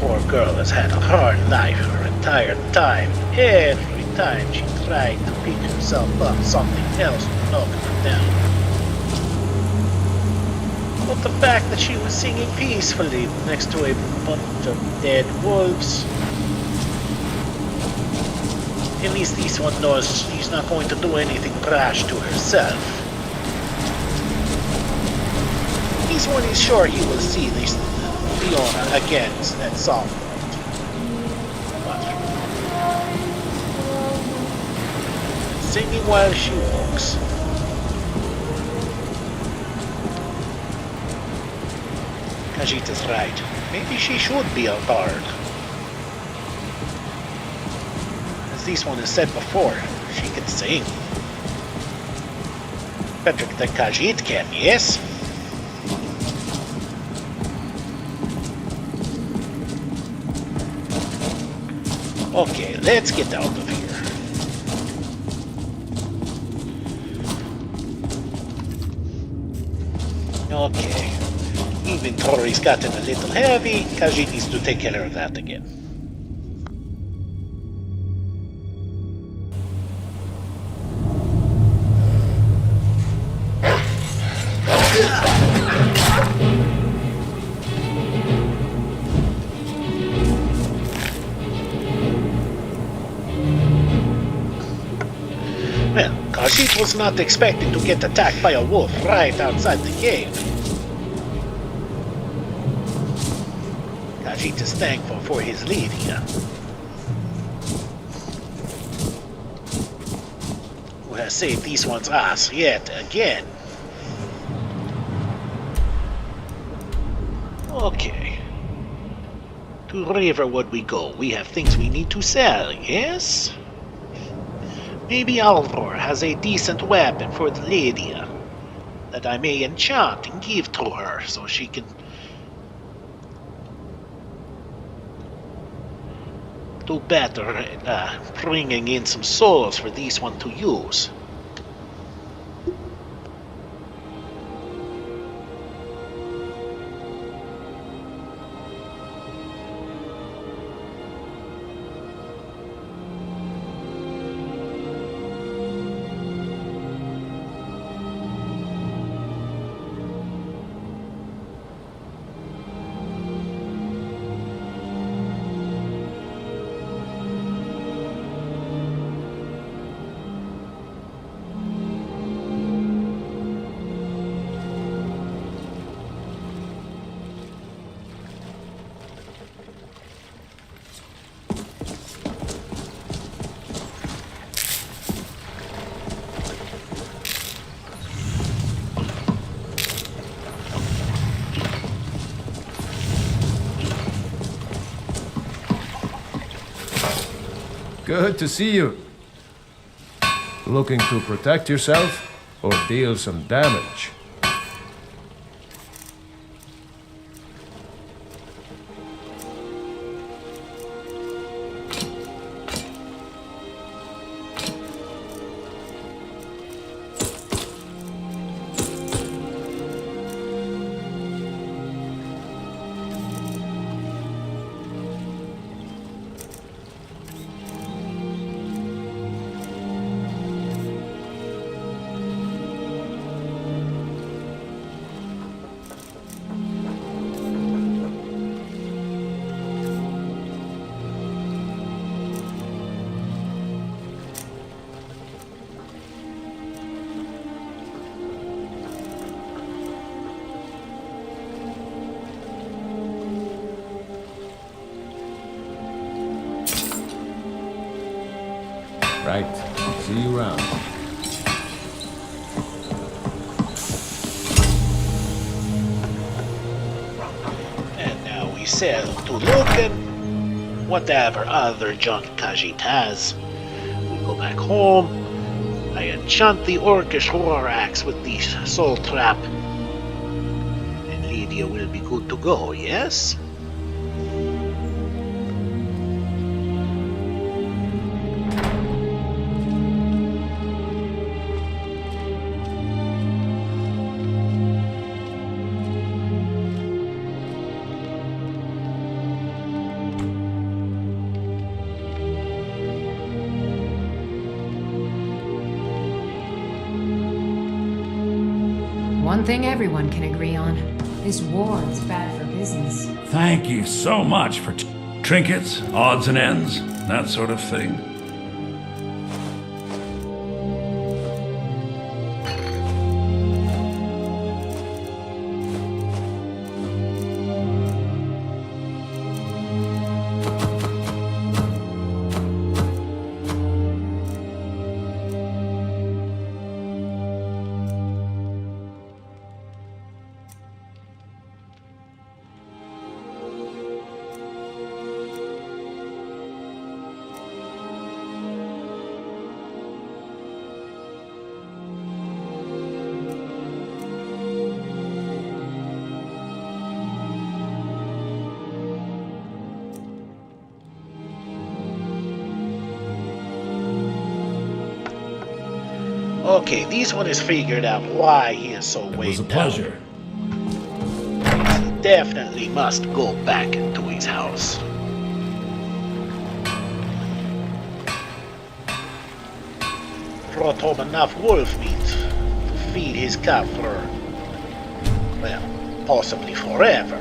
Poor girl has had a hard life her entire time. Every time she tried to pick herself up, something else would knock her down. But the fact that she was singing peacefully next to a bunch of dead wolves, at least this one knows she's not going to do anything rash to herself. This one is sure he will see this Fiona again at some point. Singing while she walks. Khajiit is right. Maybe she should be a bard. This one has said before, she can sing. Better than Khajiit can, yes? Okay, let's get out of here. Okay. Inventory's gotten a little heavy. Khajiit needs to take care of that again. Well, Khajiit was not expecting to get attacked by a wolf right outside the cave. Khajiit is thankful for his lead here. Who has saved this one's ass yet again. Okay. To Riverwood we go. We have things we need to sell, yes? Maybe Alvor has a decent weapon for the lady that I may enchant and give to her so she can do better at bringing in some souls for this one to use. Good to see you. Looking to protect yourself or deal some damage? Right. See you around. And now we sell to Loken whatever other junk Khajiit has. We go back home. I enchant the orcish war axe with the soul trap. And Lydia will be good to go, yes? One thing everyone can agree on. This war is bad for business. Thank you so much for trinkets, odds and ends, that sort of thing. Okay, this one is figured out why he is so weighed It was a down. pleasure. He definitely must go back into his house. Brought home enough wolf meat to feed his cub for, well, possibly forever.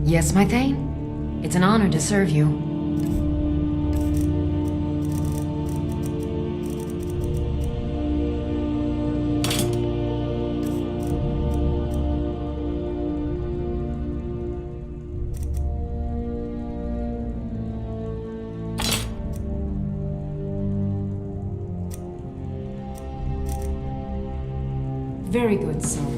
Yes, my Thane? It's an honor to serve you. Very good, son.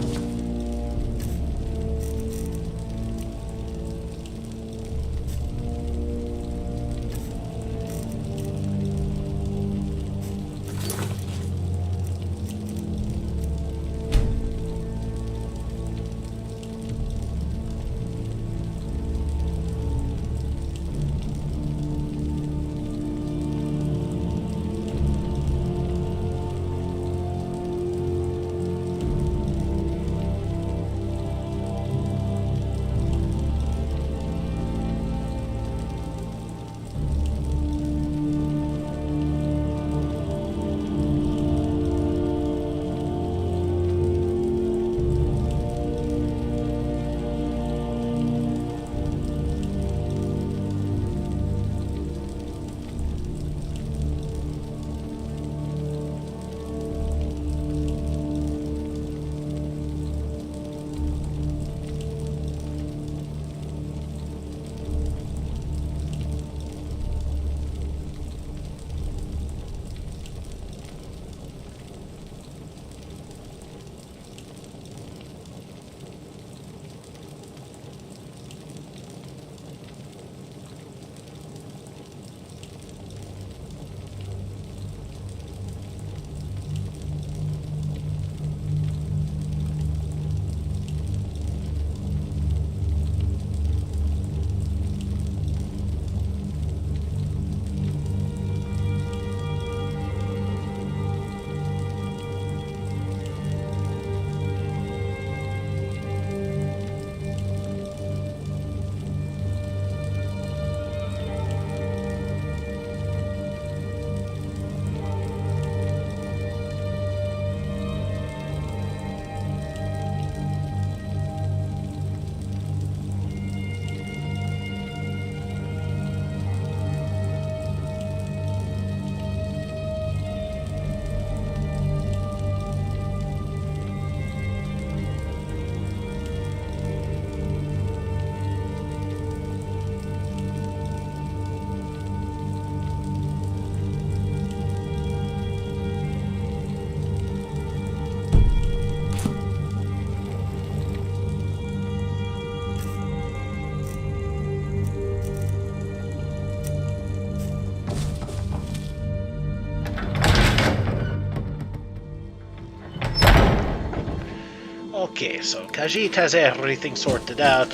Okay, so Khajiit has everything sorted out,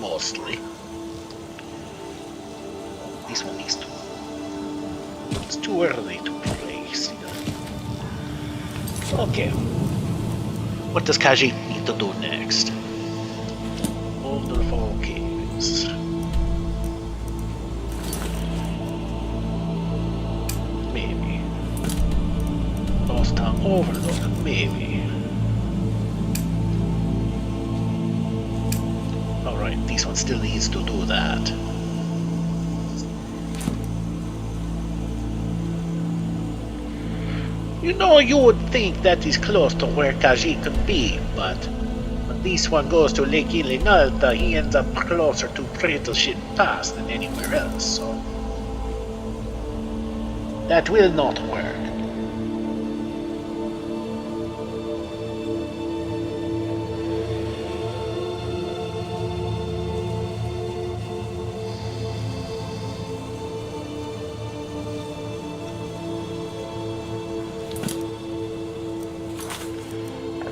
mostly. This one needs to... It's too early to place. Okay. What does Khajiit need to do next? Wonderful caves. Maybe. Lost Town Overlook, maybe. Alright, this one still needs to do that. You know, you would think that is close to where Khajiit could be, but when this one goes to Lake Ilinalta, he ends up closer to Brittleship Pass than anywhere else, so... that will not work.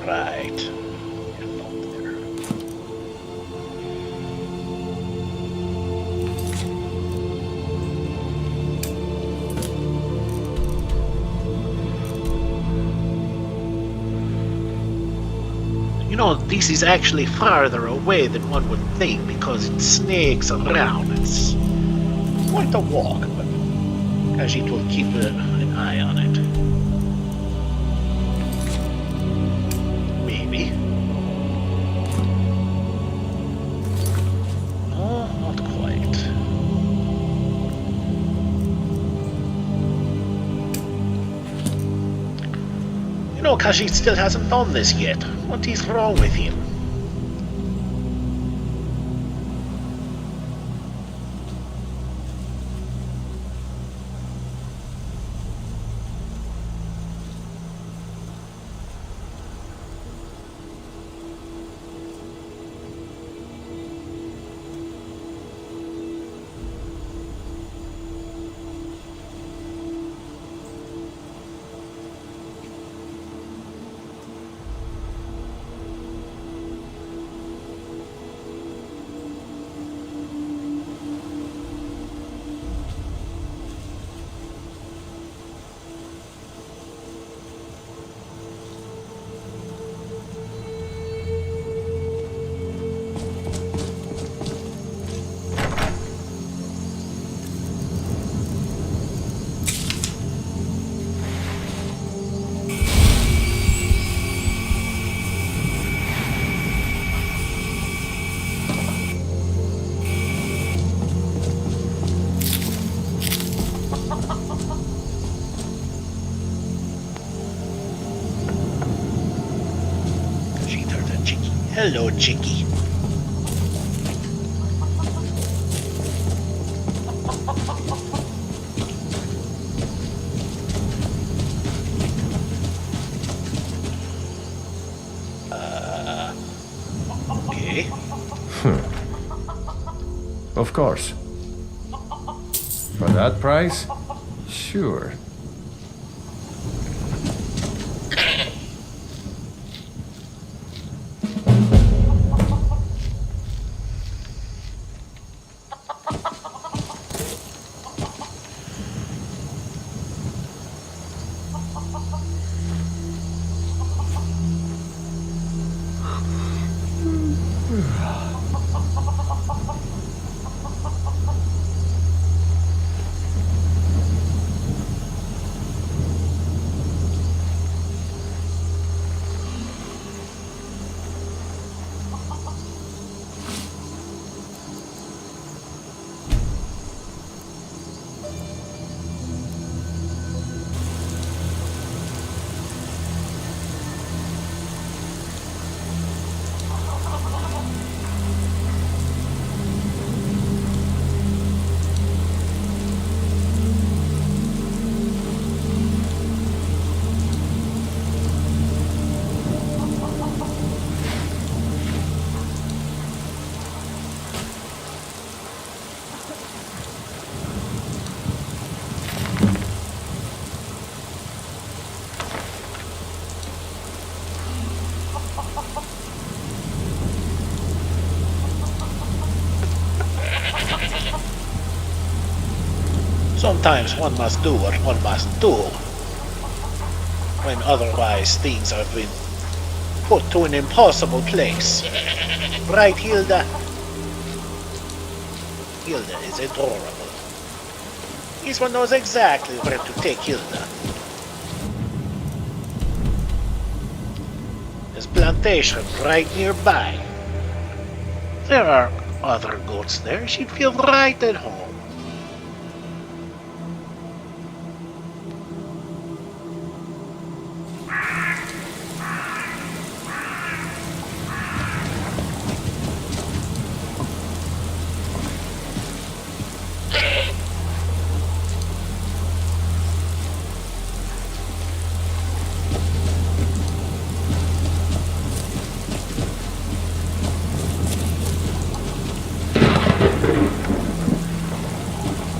Right. Yeah, not there. You know, this is actually farther away than one would think because it snakes around. It's quite a walk, but Khajiit will keep an eye on it. know Khajiit still hasn't done this yet. What is wrong with him? Hello, Chicky. Okay. Of course. For that price? Sure. Sometimes one must do what one must do, when otherwise things have been put to an impossible place. Right, Hilda? Hilda is adorable. This one knows exactly where to take Hilda. There's a plantation right nearby. There are other goats there. She'd feel right at home.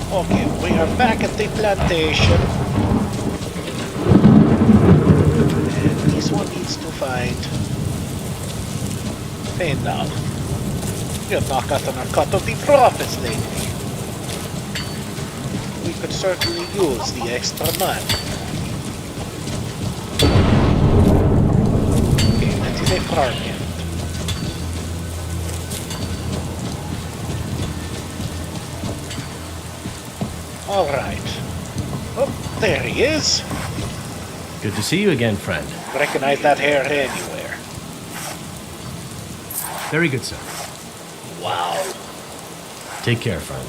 Okay, we are back at the plantation. And this one needs to find Fendal. We have not gotten our cut of the profits lately. We could certainly use the extra money. Okay, that is a farmhand. Alright. Oh, there he is. Good to see you again, friend. Recognize that hair anywhere. Very good, sir. Wow. Take care, friend.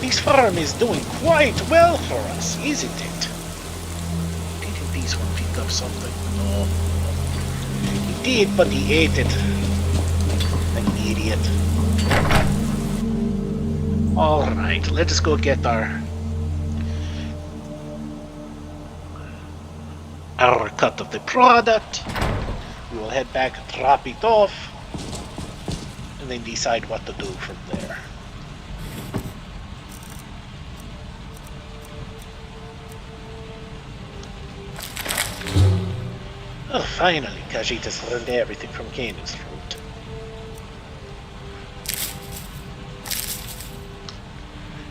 This farm is doing quite well for us, isn't it? or something. No. He did, but he ate it. Like an idiot. Alright, let us go get our cut of the product. We will head back and drop it off, and then decide what to do from there. Oh, finally, Khajiit has learned everything from Canaan's fruit.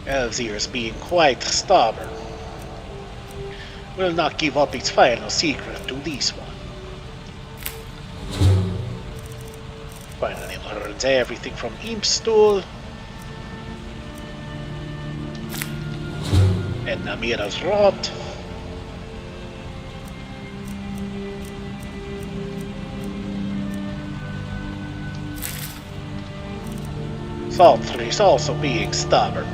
Elzir is being quite stubborn. Will not give up its final secret to this one. Finally learns everything from Impstool and Namira's rot. Saltry is also being stubborn.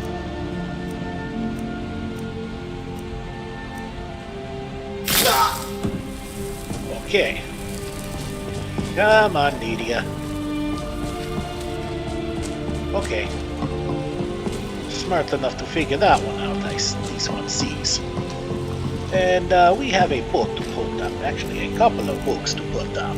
Okay. Come on, Nidia. Okay. Smart enough to figure that one out, this one sees. And we have a book to put up. Actually, a couple of books to put up.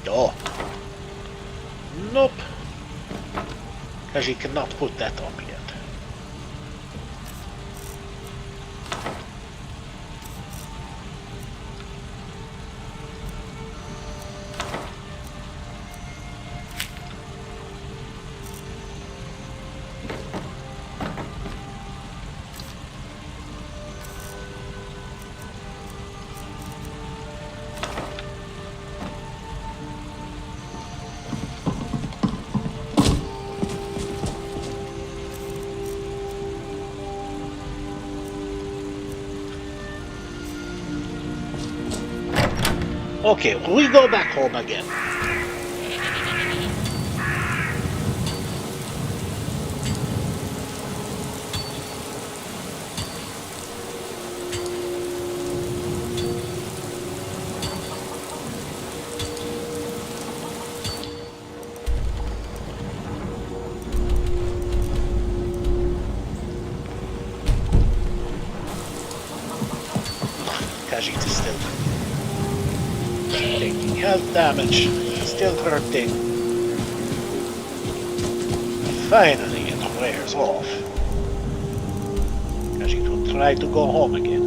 Oh. Nope. Because you cannot put that up yet. Okay, we go back home again. Khajiit is still taking health damage, still hurting. Finally it wears off. Khajiit will try to go home again.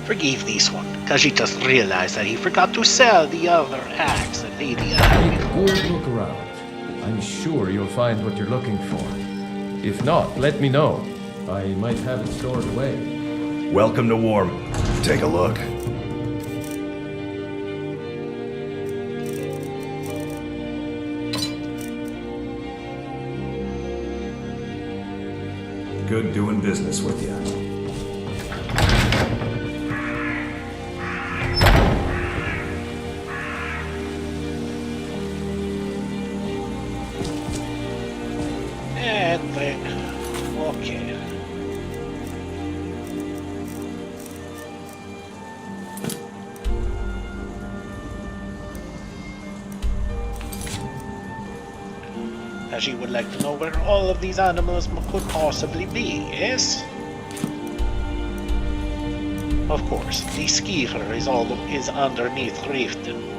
Forgive this one. Khajiit just realized that he forgot to sell the other axe that Lady Take a good look around. I'm sure you'll find what you're looking for. If not, let me know. I might have it stored away. Welcome to Warm. Take a look. Good doing business with you. And then, okay. Khajiit would like to know where all of these animals could possibly be, yes? Of course, the skier is underneath Riften.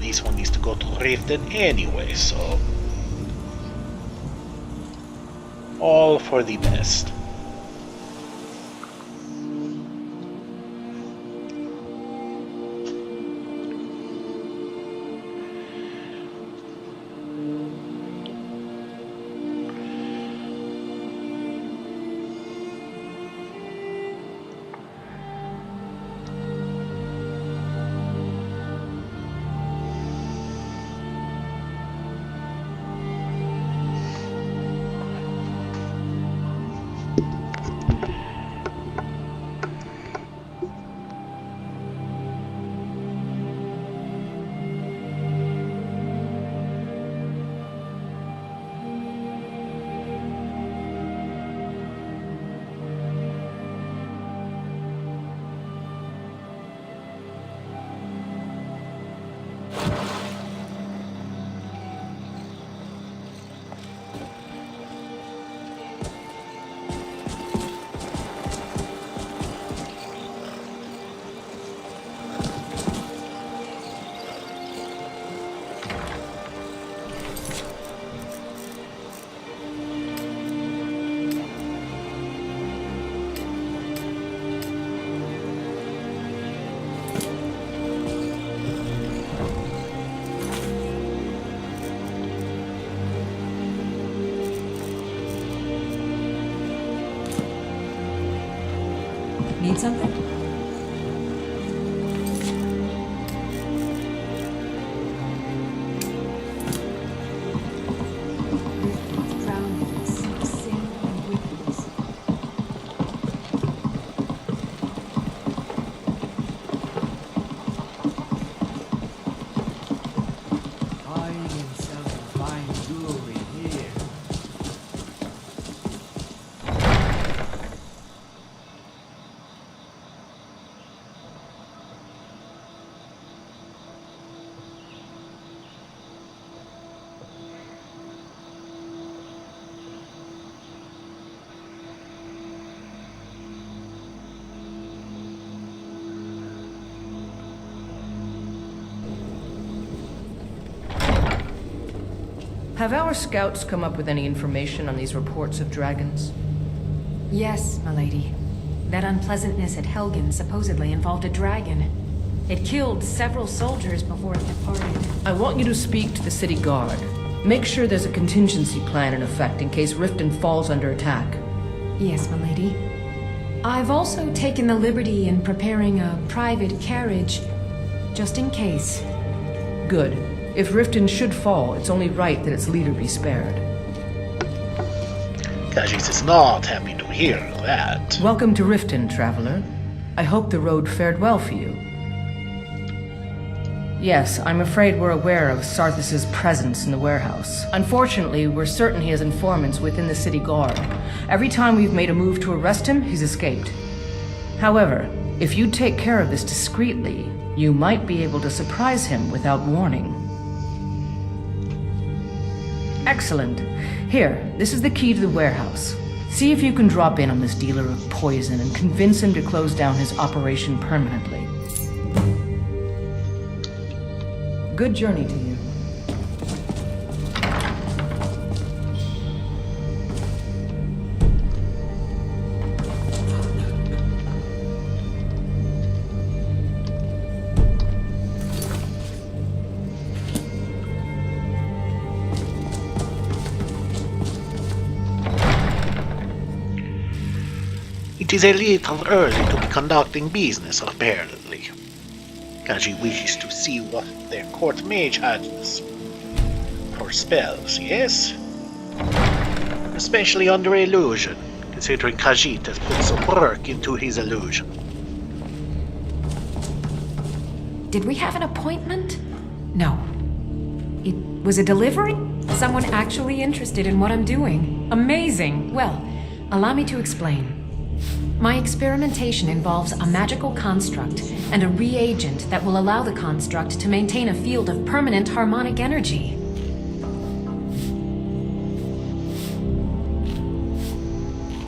This one needs to go to Riften anyway, so all for the best. Need something? Have our scouts come up with any information on these reports of dragons? Yes, milady. That unpleasantness at Helgen supposedly involved a dragon. It killed several soldiers before it departed. I want you to speak to the city guard. Make sure there's a contingency plan in effect in case Riften falls under attack. Yes, milady. I've also taken the liberty in preparing a private carriage, just in case. Good. If Riften should fall, it's only right that its leader be spared. Khajiit is not happy to hear that. Welcome to Riften, traveler. I hope the road fared well for you. Yes, I'm afraid we're aware of Sarthis' presence in the warehouse. Unfortunately, we're certain he has informants within the city guard. Every time we've made a move to arrest him, he's escaped. However, if you take care of this discreetly, you might be able to surprise him without warning. Excellent. Here, this is the key to the warehouse. See if you can drop in on this dealer of poison and convince him to close down his operation permanently. Good journey to you. It is a little early to be conducting business, apparently. Khajiit wishes to see what their court mage has for spells, yes? Especially under illusion, considering Khajiit has put some work into his illusion. Did we have an appointment? No. It was a delivery? Someone actually interested in what I'm doing. Amazing. Well, allow me to explain. My experimentation involves a magical construct and a reagent that will allow the construct to maintain a field of permanent harmonic energy.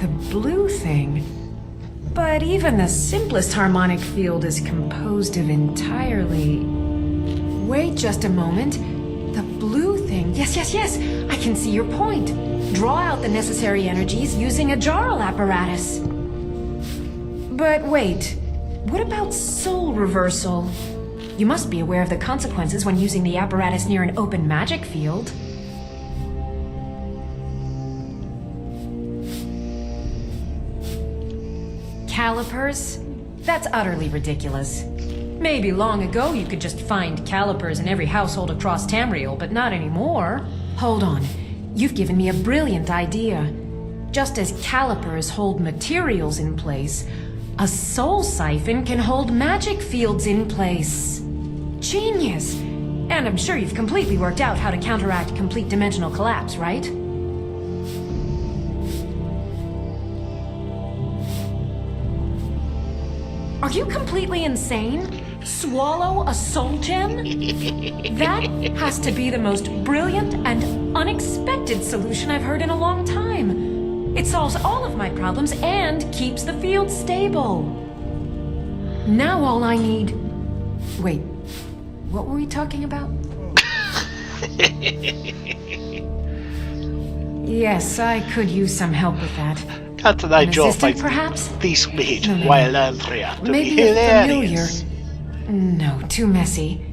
The blue thing? But even the simplest harmonic field is composed of entirely... Wait just a moment. The blue thing. Yes. I can see your point. Draw out the necessary energies using a jarl apparatus. But wait, what about soul reversal? You must be aware of the consequences when using the apparatus near an open magic field. Calipers? That's utterly ridiculous. Maybe long ago you could just find calipers in every household across Tamriel, but not anymore. Hold on, you've given me a brilliant idea. Just as calipers hold materials in place, a soul siphon can hold magic fields in place. Genius! And I'm sure you've completely worked out how to counteract complete dimensional collapse, right? Are you completely insane? Swallow a soul gem? That has to be the most brilliant and unexpected solution I've heard in a long time. It solves all of my problems and keeps the field stable. Now all I need... Wait, what were we talking about? Yes, I could use some help with that. Katenai-jo Assistant, perhaps? This mage No. while Andrea to Maybe be a hilarious. No, too messy.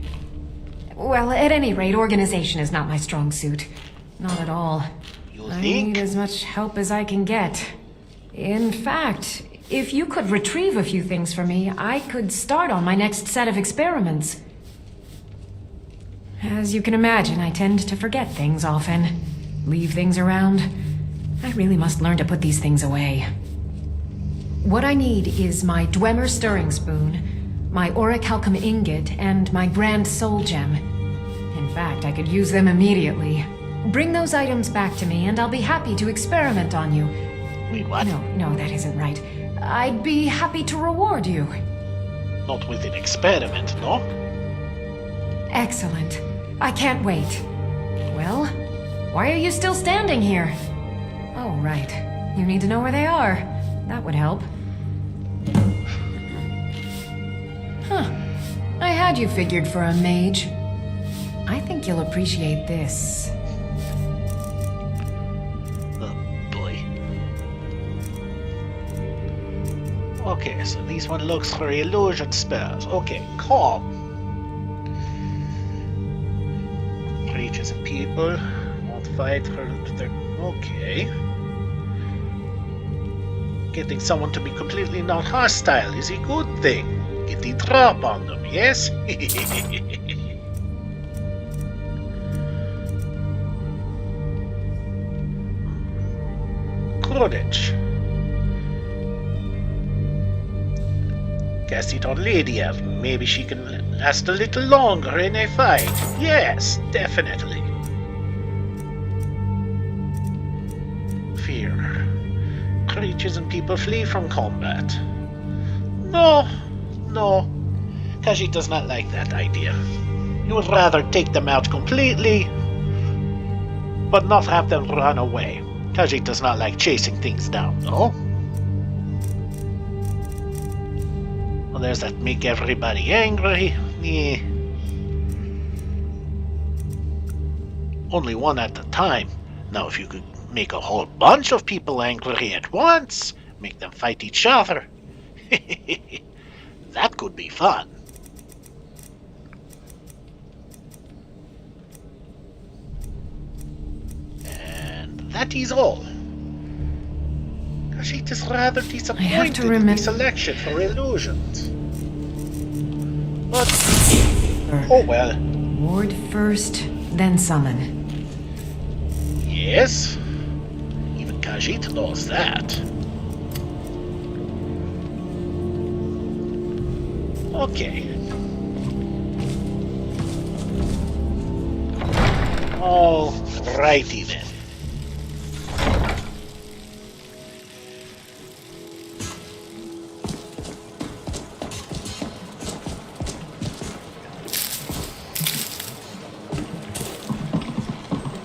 Well, at any rate, organization is not my strong suit. Not at all. I need as much help as I can get. In fact, if you could retrieve a few things for me, I could start on my next set of experiments. As you can imagine, I tend to forget things often. Leave things around. I really must learn to put these things away. What I need is my Dwemer stirring spoon, my orichalcum ingot, and my grand soul gem. In fact, I could use them immediately. Bring those items back to me, and I'll be happy to experiment on you. Wait, what? No, that isn't right. I'd be happy to reward you. Not with an experiment, no? Excellent. I can't wait. Well, why are you still standing here? Oh, right. You need to know where they are. That would help. Huh. I had you figured for a mage. I think you'll appreciate this. Okay, so this one looks for illusion spells. Okay, calm. Creatures and people won't fight for their... Okay. Getting someone to be completely not hostile is a good thing. Get the drop on them, yes? Courage. Cast it on Lady Elf. Maybe she can last a little longer in a fight. Yes, definitely. Fear. Creatures and people flee from combat. No. Khajiit does not like that idea. He would rather take them out completely, but not have them run away. Khajiit does not like chasing things down, no? Well, there's that make everybody angry. Yeah. Only one at a time. Now if you could make a whole bunch of people angry at once, make them fight each other, that could be fun. And that is all. Khajiit is rather disappointed in remember- the selection for illusions. But, oh well. Ward first, then summon. Yes, even Khajiit knows that. Okay. Alrighty then.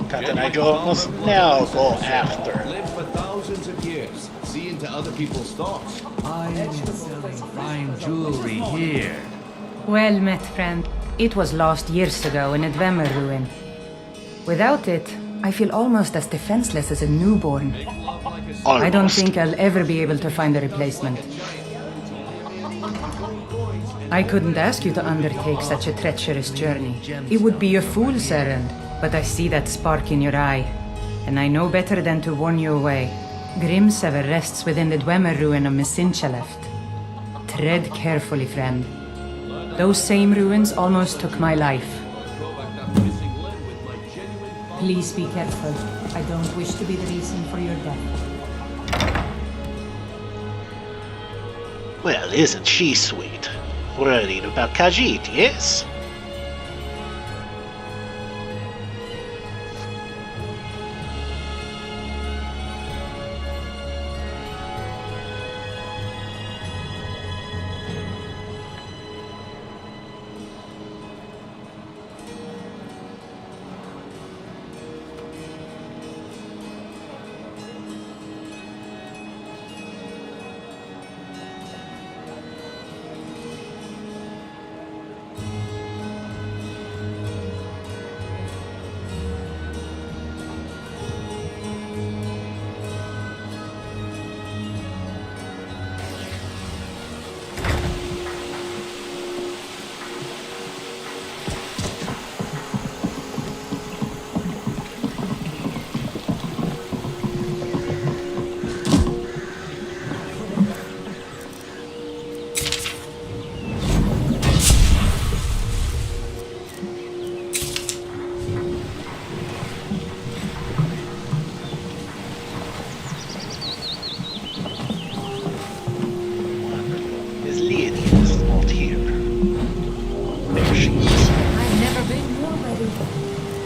Katenai-jo must now go after. Live for thousands of years, see into other people's thoughts. I'm selling fine jewelry here. Well met, friend. It was lost years ago in a Dwemer ruin. Without it, I feel almost as defenseless as a newborn. I don't think I'll ever be able to find a replacement. I couldn't ask you to undertake such a treacherous journey. It would be a fool's errand, but I see that spark in your eye, and I know better than to warn you away. Grimsever rests within the Dwemer ruin of Messinchaleft. Tread carefully, friend. Those same ruins almost took my life. Please be careful. I don't wish to be the reason for your death. Well, isn't she sweet? Worried about Khajiit, yes?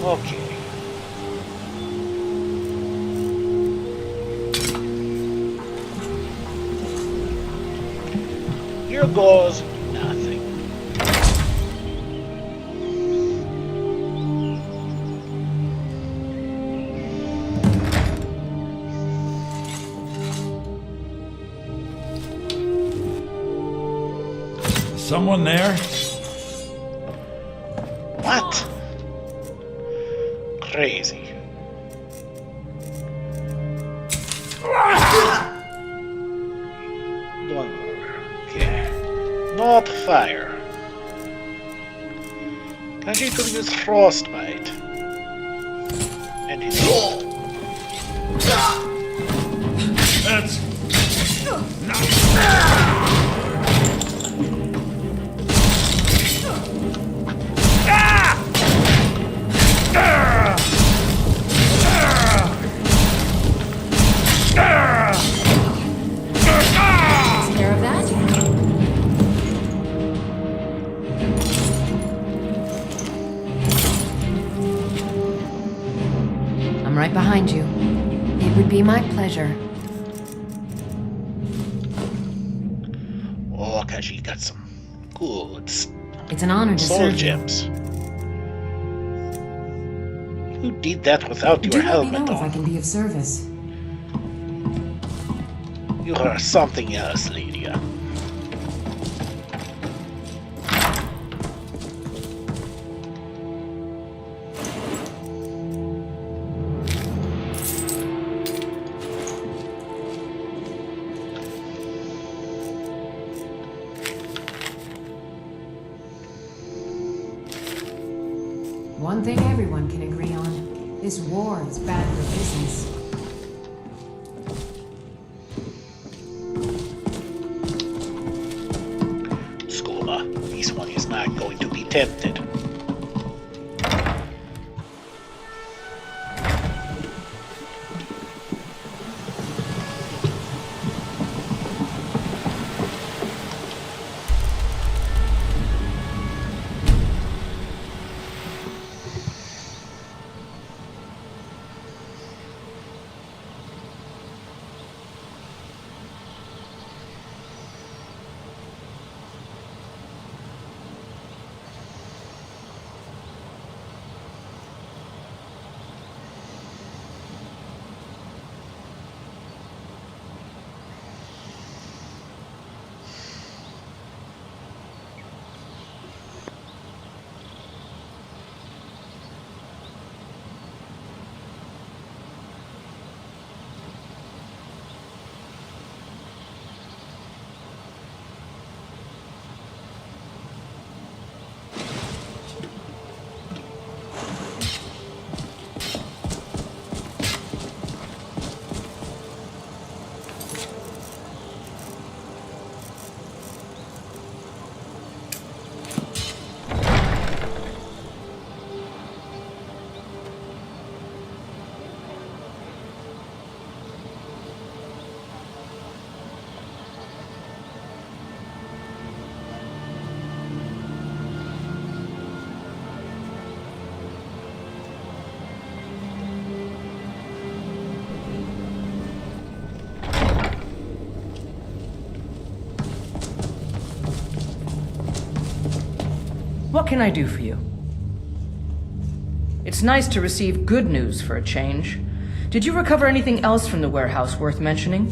Okay. Here goes nothing. Someone there? What? Crazy. One more. Okay. Not fire. Khajiit will use frostbite. And he's That's Care of that? I'm right behind you. It would be my pleasure. Oh, Khajiit got some good It's an honor to soul serve you. gems. You did that without Do your let me know helmet if I on. can be of service. You are something else, Lydia. One thing everyone can agree on. This war is bad for business. tempted. What can I do for you? It's nice to receive good news for a change. Did you recover anything else from the warehouse worth mentioning?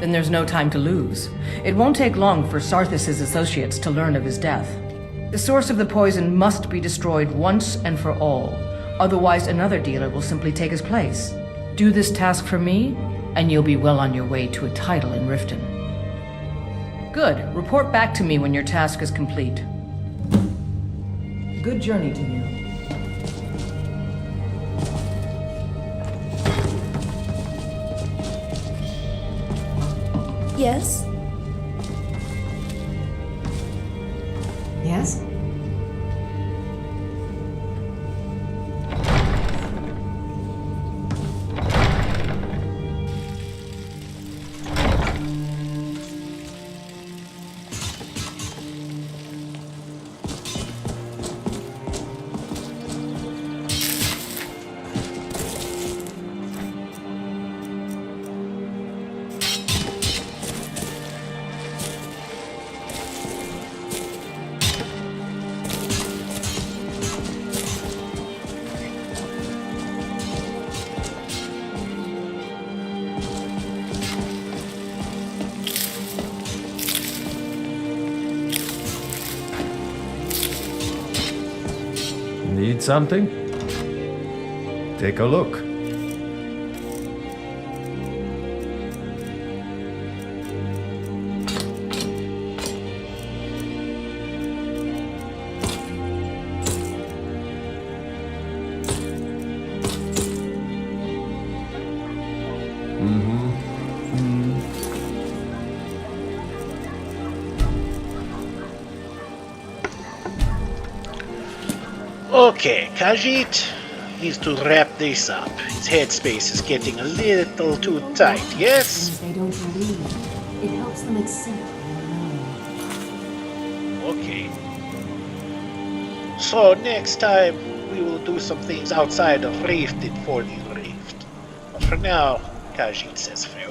Then there's no time to lose. It won't take long for Sarthis' associates to learn of his death. The source of the poison must be destroyed once and for all. Otherwise, another dealer will simply take his place. Do this task for me, and you'll be well on your way to a title in Riften. Good. Report back to me when your task is complete. Good journey to you. Yes? Yes? Need something? Take a look. Okay, Khajiit needs to wrap this up. His headspace is getting a little too tight, yes? They don't believe. It helps them accept their unknown. Okay. So next time we will do some things outside of Riften for the Rift. But for now, Khajiit says farewell.